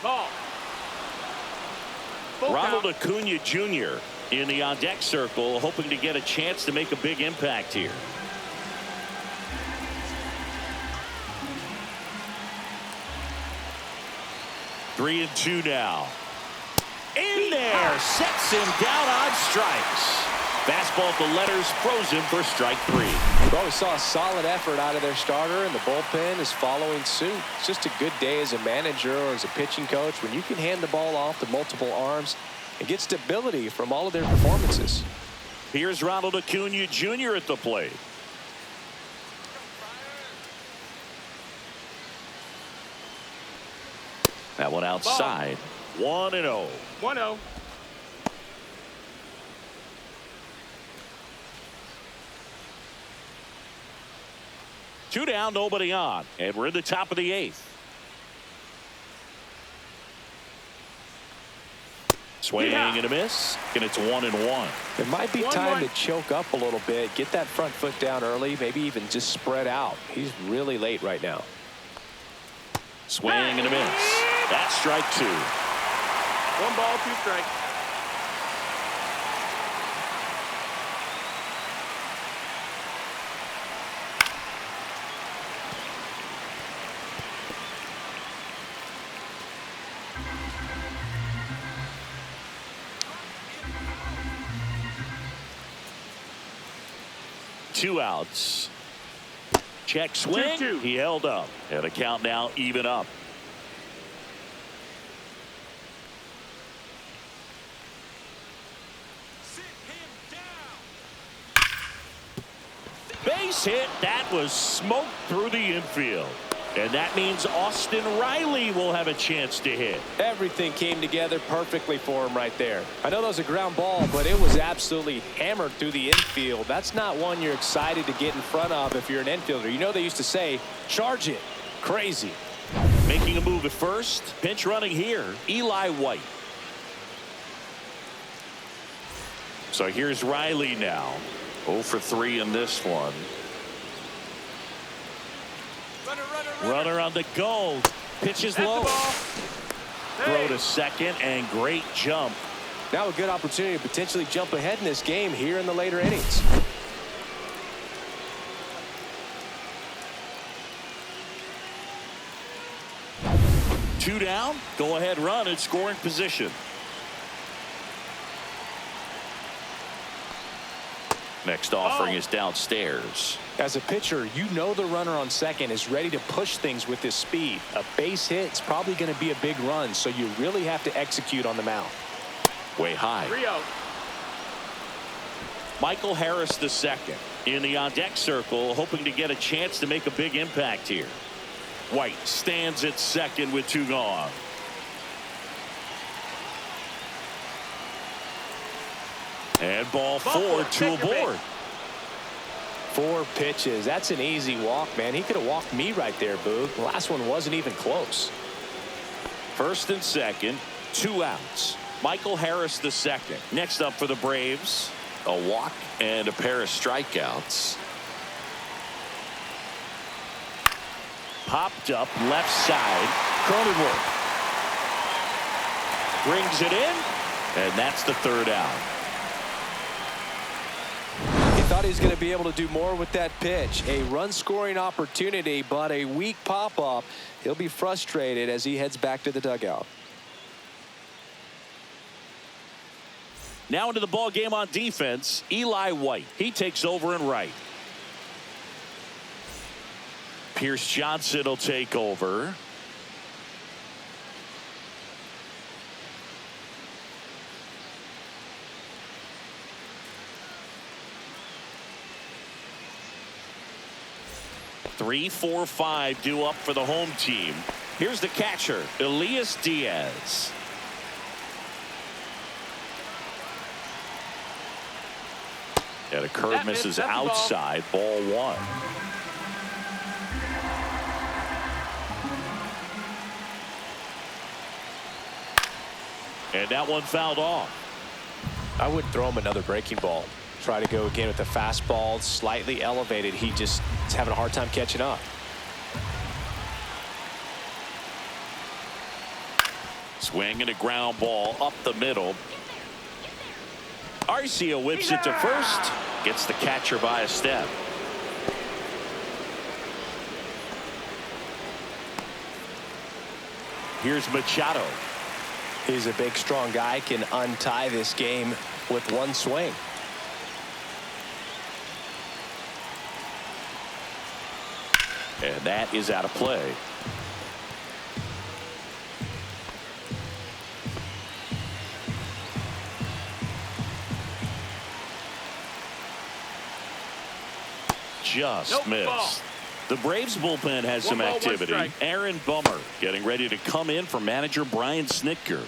Ball. Ronald Acuna Jr. in the on-deck circle, hoping to get a chance to make a big impact here. Three and 2 now. In there, sets him down on strikes. Fastball at the letters, frozen for strike 3. Well, we saw a solid effort out of their starter, and the bullpen is following suit. It's just a good day as a manager or as a pitching coach when you can hand the ball off to multiple arms and get stability from all of their performances. Here's Ronald Acuna Jr. at the plate. That one outside. 1-0. 1-0. Two down, nobody on, and we're in the top of the 8th. Swing and a miss, and it's 1-1. It might be time to choke up a little bit, get that front foot down early, maybe even just spread out. He's really late right now. Swing and a miss. That's strike 2. 1 ball, 2 strikes. Two outs. Check swing. 2-2. He held up. And the count now even up. Base hit. That was smoked through the infield. And that means Austin Riley will have a chance to hit. Everything came together perfectly for him right there. I know that was a ground ball, but it was absolutely hammered through the infield. That's not one you're excited to get in front of if you're an infielder. You know they used to say, charge it. Crazy. Making a move at first. Pinch running here. Eli White. So here's Riley now. 0 for 3 in this one. Runner on the go. Pitches low. Throw to second and great jump. Now a good opportunity to potentially jump ahead in this game here in the later innings. Two down. Go ahead run in scoring position. Next offering is downstairs. As a pitcher, you know the runner on second is ready to push things with his speed. A base hit is probably going to be a big run, so you really have to execute on the mound. Way high. 3-0. Michael Harris the second in the on-deck circle, hoping to get a chance to make a big impact here. White stands at second with 2 gone. And ball 4, 2 aboard. 4 pitches. That's an easy walk, man. He could have walked me right there, Boog. The last one wasn't even close. First and second, 2 outs. Michael Harris the second. Next up for the Braves, a walk and a pair of strikeouts. Popped up left side. Cronenworth brings it in, and that's the 3rd out. Thought he was going to be able to do more with that pitch. A run-scoring opportunity, but a weak pop-up. He'll be frustrated as he heads back to the dugout. Now into the ball game on defense, Eli White. He takes over in right. Pierce Johnson will take over. Three, 4, 5 due up for the home team. Here's the catcher, Elias Diaz. And a curve misses outside, ball 1. And that one fouled off. I would throw him another breaking ball. Try to go again with the fastball, slightly elevated. He just is having a hard time catching up. Swing and a ground ball up the middle. Arcia whips it to first. Gets the catcher by a step. Here's Machado. He's a big, strong guy, can untie this game with one swing. And that is out of play. Just missed. Ball. The Braves bullpen has some ball, activity. Aaron Bummer getting ready to come in for manager Brian Snitker.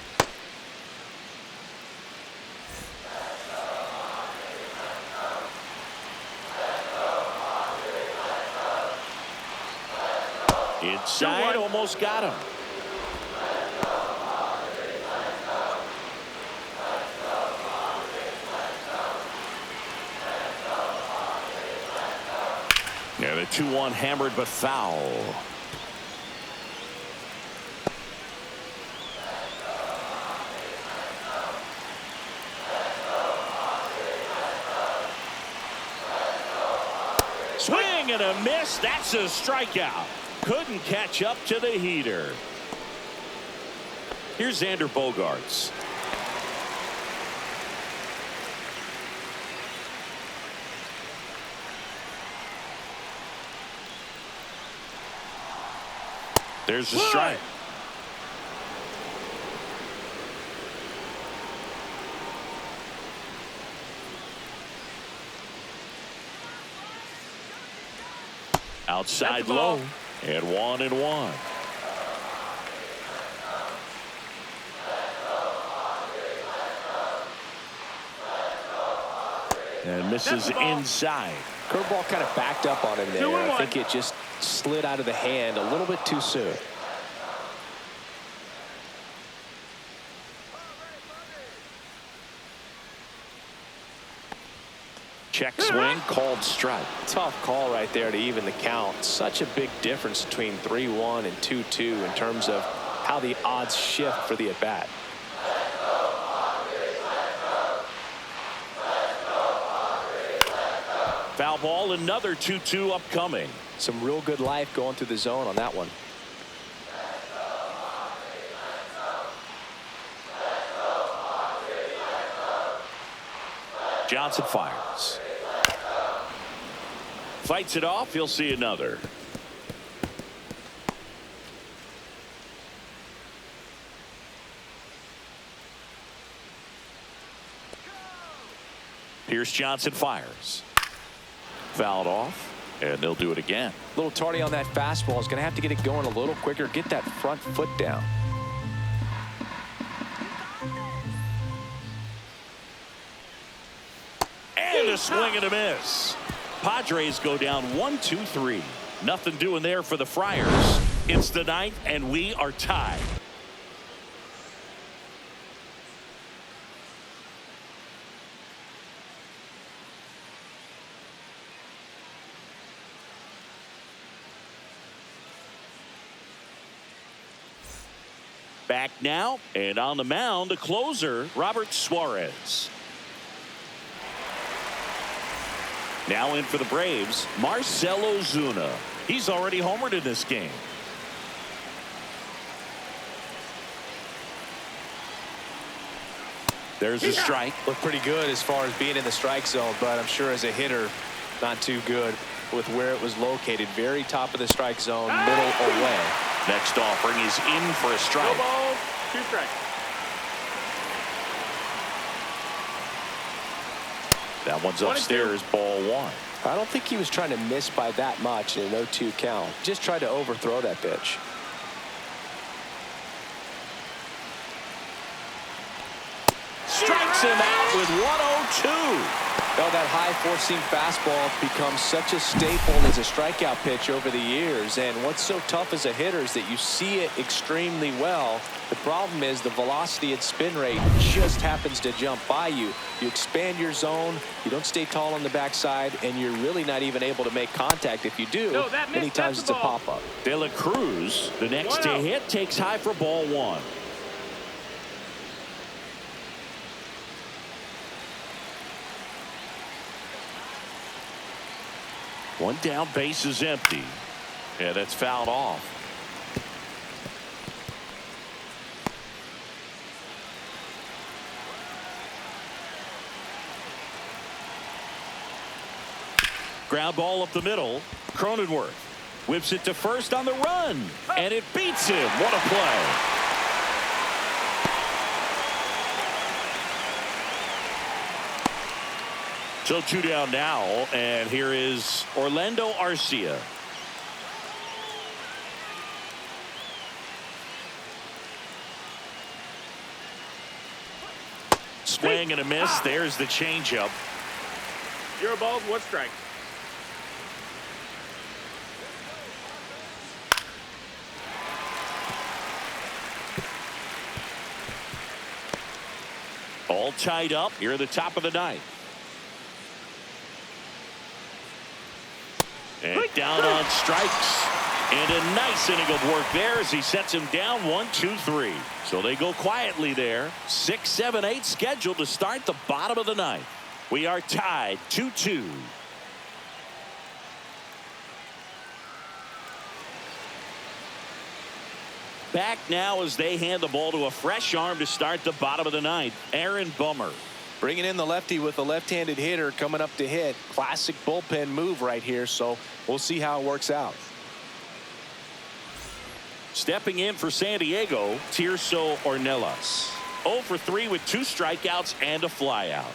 Inside, almost got him. And a 2-1 hammered but foul. Swing and a miss. That's a strikeout. Couldn't catch up to the heater. Here's Xander Bogaerts. There's the strike. Outside low. And 1-1. And misses inside. Curveball kind of backed up on him there. I think it just slid out of the hand a little bit too soon. Check swing, called strike. Tough call right there to even the count. Such a big difference between 3-1 and 2-2 in terms of how the odds shift for the at-bat. Foul ball, another 2-2 upcoming. Some real good life going through the zone on that one. Johnson fires. Fights it off. He'll see another. Pierce Johnson fires. Fouled off, and they'll do it again. A little tardy on that fastball. Is going to have to get it going a little quicker. Get that front foot down. And a swing and a miss. Padres go down 1-2-3. Nothing doing there for the Friars. It's the ninth, and we are tied. Back now, and on the mound, the closer, Robert Suarez. Now in for the Braves, Marcell Ozuna. He's already homered in this game. There's a strike. Looked pretty good as far as being in the strike zone, but I'm sure as a hitter, not too good with where it was located. Very top of the strike zone, middle away. Next offering is in for a strike. No ball, 2 strikes. That one's upstairs, ball 1. I don't think he was trying to miss by that much in a 0-2 count. Just tried to overthrow that pitch. Strikes him out with 102. Well, that high four-seam fastball becomes such a staple as a strikeout pitch over the years. And what's so tough as a hitter is that you see it extremely well. The problem is the velocity and spin rate just happens to jump by you. You expand your zone, you don't stay tall on the backside, and you're really not even able to make contact. If you do, many times it's a pop-up. De La Cruz, the next to hit, takes high for ball 1. One down, base is empty. Yeah, that's fouled off. Ground ball up the middle. Cronenworth Whips it to first on the run. And it beats him. What a play. So 2 down now. And here is Orlando Arcia. Swing and a miss. There's the changeup. 0 balls, 1 strike. All tied up here at the top of the 9th. And down on strikes. And a nice inning of work there as he sets him down 1, 2, 3. So they go quietly there. 6, 7, 8 scheduled to start the bottom of the 9th. We are tied 2-2. Back now as they hand the ball to a fresh arm to start the bottom of the 9th. Aaron Bummer. Bringing in the lefty with a left-handed hitter coming up to hit. Classic bullpen move right here, so we'll see how it works out. Stepping in for San Diego, Tirso Ornelas. 0 for 3 with 2 strikeouts and a flyout.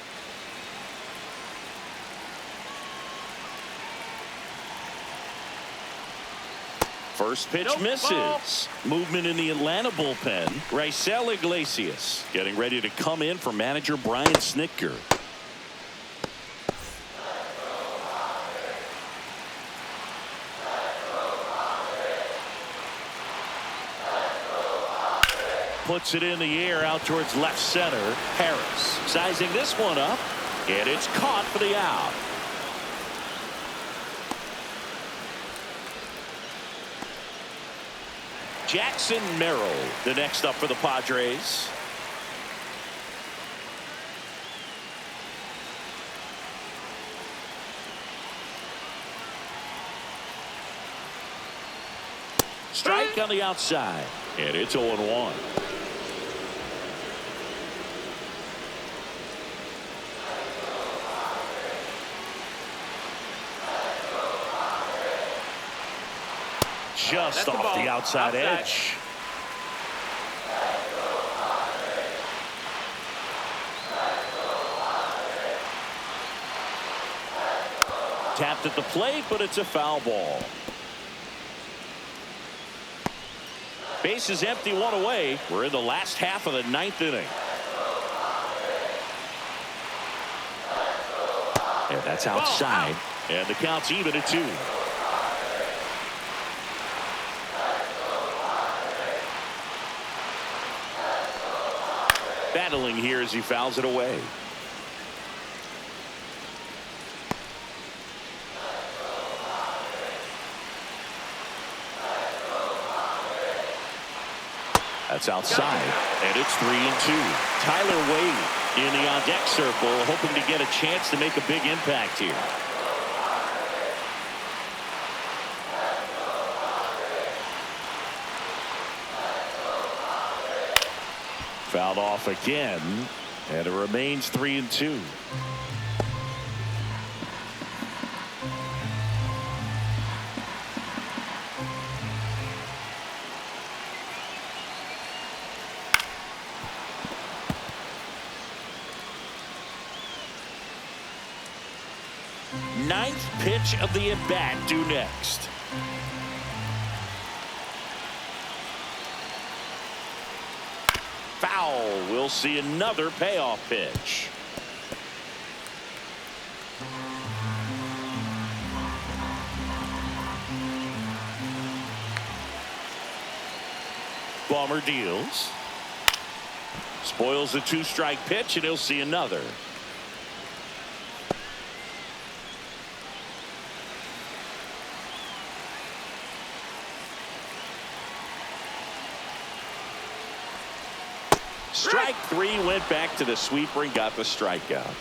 First pitch misses. Movement in the Atlanta bullpen. Raisel Iglesias getting ready to come in for manager Brian Snitker. Puts it in the air out towards left center. Harris sizing this one up, and it's caught for the out. Jackson Merrill, the next up for the Padres. Strike on the outside, and it's 0-1. Just off the outside edge. Tapped at the plate, but it's a foul ball. Base is empty, 1 away. We're in the last half of the 9th inning. And that's outside. And the count's even at 2. Battling here as he fouls it away. That's outside, and it's 3-2. Tyler Wade in the on-deck circle, hoping to get a chance to make a big impact here. Fouled off again, and it remains 3-2. Ninth pitch of the at-bat due next. Foul. We'll see another payoff pitch. Bummer deals. Spoils the 2-strike pitch, and he'll see another. Strike 3, went back to the sweeper and got the strikeout.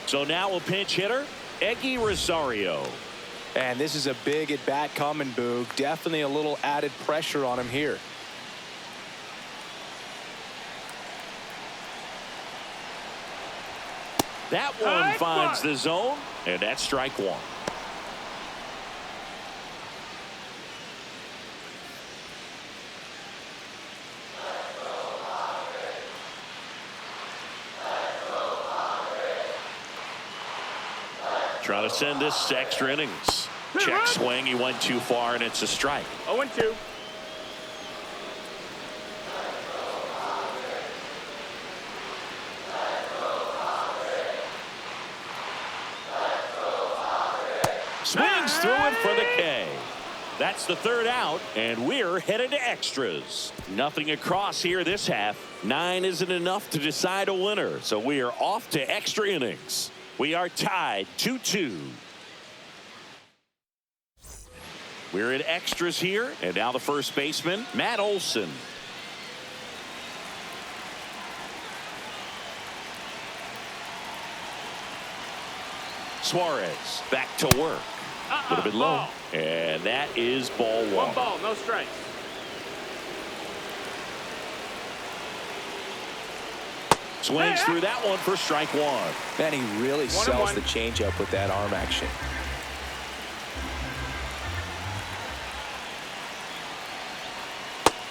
So now a pinch hitter, Eggy Rosario. And this is a big at bat coming, Boog. Definitely a little added pressure on him here. That one finds the zone, and that's strike 1. Trying to send this to extra innings. Check swing. He went too far, and it's a strike. 0-2. Swings through it for the K. That's the third out, and we're headed to extras. Nothing across here this half. 9 isn't enough to decide a winner, so we are off to extra innings. We are tied 2-2. We're in extras here, and now the first baseman, Matt Olson. Suarez back to work. A little bit low. And that is ball 1. 1 ball, no strikes. Swings through that one for strike 1. Man, he really sells the changeup with that arm action.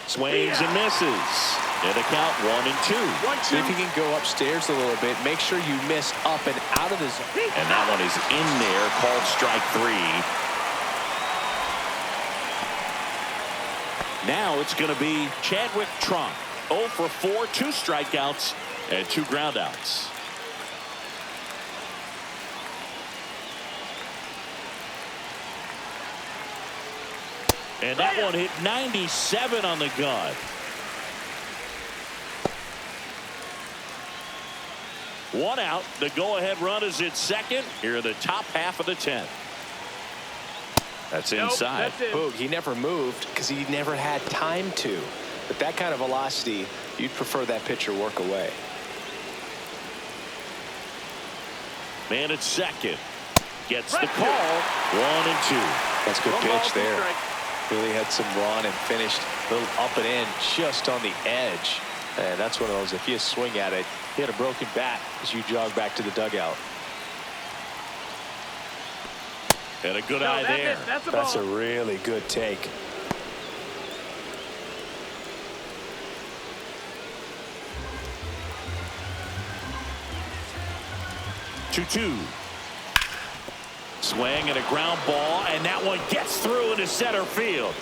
Swings and misses. And a count 1-2. See if you can go upstairs a little bit. Make sure you miss up and out of the zone. And that one is in there, called strike 3. Now it's going to be Chadwick Trump. 0 for 4, 2 strikeouts, and 2 groundouts. And that one hit 97 on the gun. One out. The go-ahead run is at second. Here in the top half of the 10th. That's inside. Boog, he never moved because he never had time to. But that kind of velocity, you'd prefer that pitcher work away. Man at second. Gets the call. 1-2. That's a good pitch there. Really had some run and finished a little up and in just on the edge. And that's one of those, if you swing at it, you had a broken bat as you jog back to the dugout. And a good eye there. That's a really good take. Two. Swing and a ground ball, and that one gets through into center field.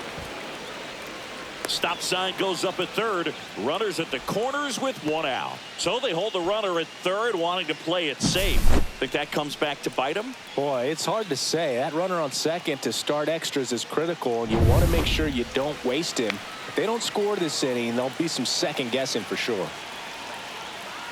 Stop sign goes up at third. Runners at the corners with 1 out. So they hold the runner at third, wanting to play it safe. Think that comes back to bite them? Boy, it's hard to say. That runner on second to start extras is critical, and you want to make sure you don't waste him. If they don't score this inning, there'll be some second guessing for sure.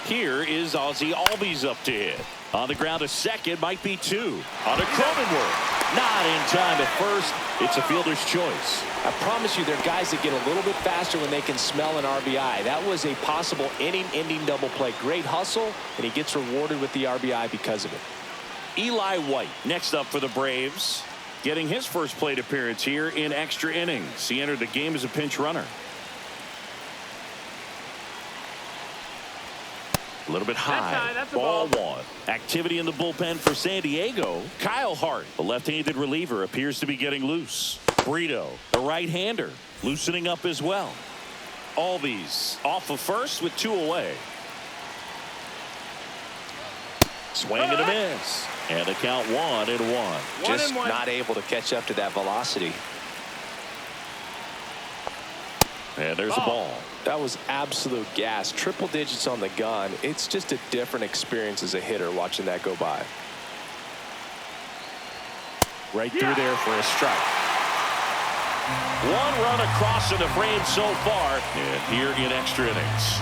Here is Ozzie Albies up to hit. On the ground to second, might be 2. On a Cronenworth. Not in time at first. It's a fielder's choice. I promise you, there are guys that get a little bit faster when they can smell an RBI. That was a possible inning-ending double play. Great hustle, and he gets rewarded with the RBI because of it. Eli White next up for the Braves. Getting his first plate appearance here in extra innings. He entered the game as a pinch runner. A little bit high. That's ball 1. Activity in the bullpen for San Diego. Kyle Hart, the left-handed reliever, appears to be getting loose. Brito, the right-hander, loosening up as well. Albies off of first with 2 away. Swing and a miss. And a count 1-1. Just not able to catch up to that velocity. And there's a ball. That was absolute gas. Triple digits on the gun. It's just a different experience as a hitter watching that go by. Right through there for a strike. 1 run across in the frame so far. And here in extra innings.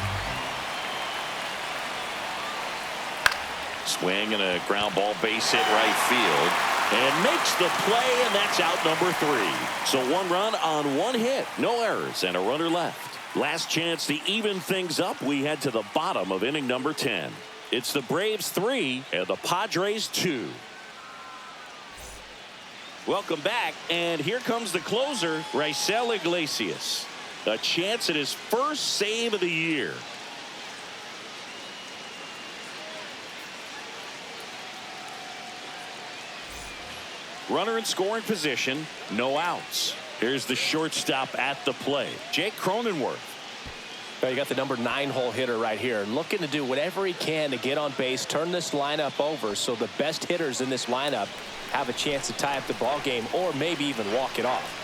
Swing and a ground ball base hit right field. And makes the play, and that's out number 3. So 1 run on 1 hit. No errors and a runner left. Last chance to even things up. We head to the bottom of inning number 10. It's the Braves 3 and the Padres 2. Welcome back, and here comes the closer, Raisel Iglesias. A chance at his first save of the year. Runner in scoring position, no outs. Here's the shortstop at the plate, Jake Cronenworth. You got the number 9 hole hitter right here, looking to do whatever he can to get on base, turn this lineup over so the best hitters in this lineup have a chance to tie up the ball game or maybe even walk it off.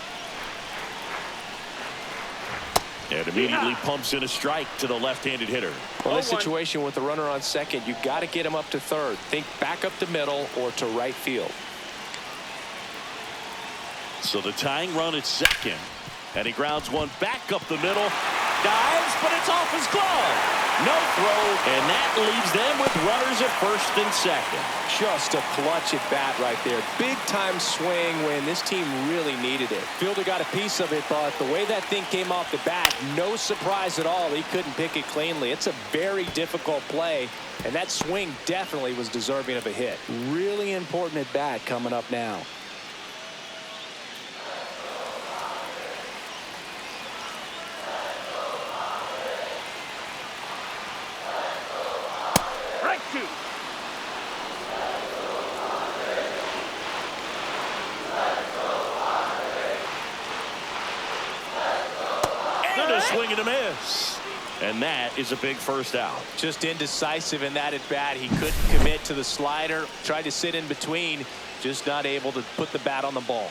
And immediately pumps in a strike to the left-handed hitter. Well, this situation with the runner on second, you got to get him up to third. Think back up to middle or to right field. So the tying run at second, and he grounds one back up the middle. Dives, but it's off his glove. No throw, and that leaves them with runners at first and second. Just a clutch at bat right there. Big time swing when this team really needed it. Fielder got a piece of it, but the way that thing came off the bat, no surprise at all. He couldn't pick it cleanly. It's a very difficult play, and that swing definitely was deserving of a hit. Really important at bat coming up now. Swing and a miss. And that is a big first out. Just indecisive in that at bat. He couldn't commit to the slider. Tried to sit in between. Just not able to put the bat on the ball.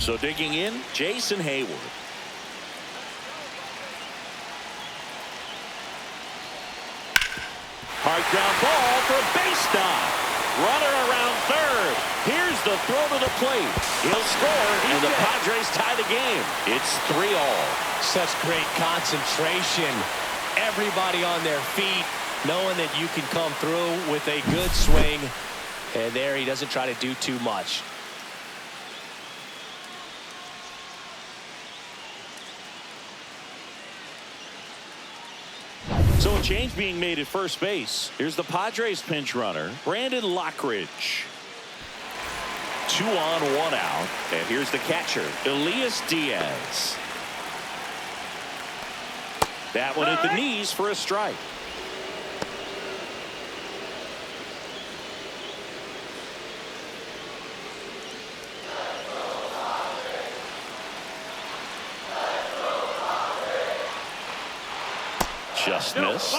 So digging in, Jason Hayward. Hard ground ball for a base stop. Runner around third. Here's the throw to the plate. He'll score, and the Padres tie the game. It's 3-all. Such great concentration. Everybody on their feet, knowing that you can come through with a good swing. And there he doesn't try to do too much. So a change being made at first base. Here's the Padres pinch runner, Brandon Lockridge. 2 on, 1 out. And here's the catcher, Elias Diaz. That one at the knees for a strike. Just missed.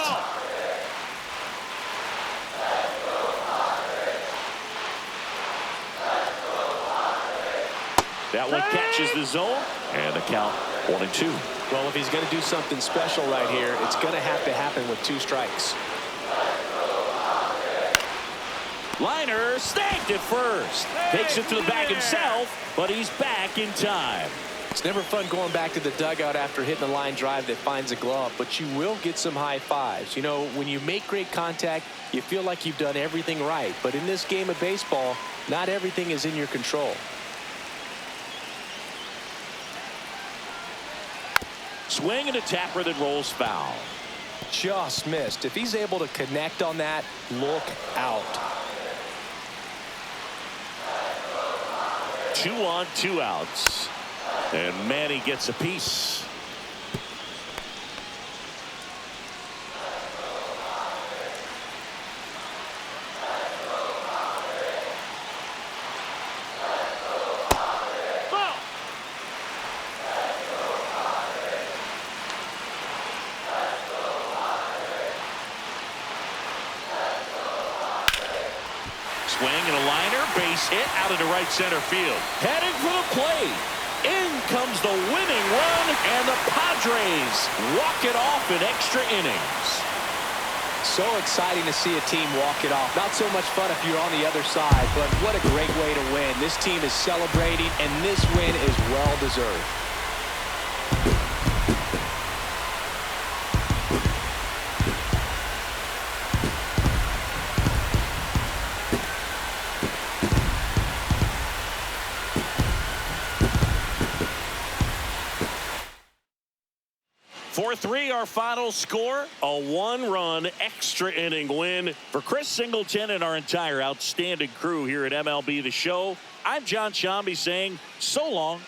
That one catches the zone, and the count 1-2. Well, if he's going to do something special right here, it's going to have to happen with 2 strikes. Liner snagged it first. Takes it to the bag himself, but he's back in time. It's never fun going back to the dugout after hitting a line drive that finds a glove, but you will get some high fives. You know, when you make great contact, you feel like you've done everything right. But in this game of baseball, not everything is in your control. Swing and a tapper that rolls foul. Just missed. If he's able to connect on that, look out. 2 on, 2 outs. And Manny gets a piece. Swing and a liner, base hit out into right center field. Heading for the plate. In comes the winning run, and the Padres walk it off in extra innings. So exciting to see a team walk it off. Not so much fun if you're on the other side, but what a great way to win. This team is celebrating, and this win is well deserved. Our final score, a 1-run extra inning win for Chris Singleton and our entire outstanding crew here at MLB The Show. I'm John Shambi saying so long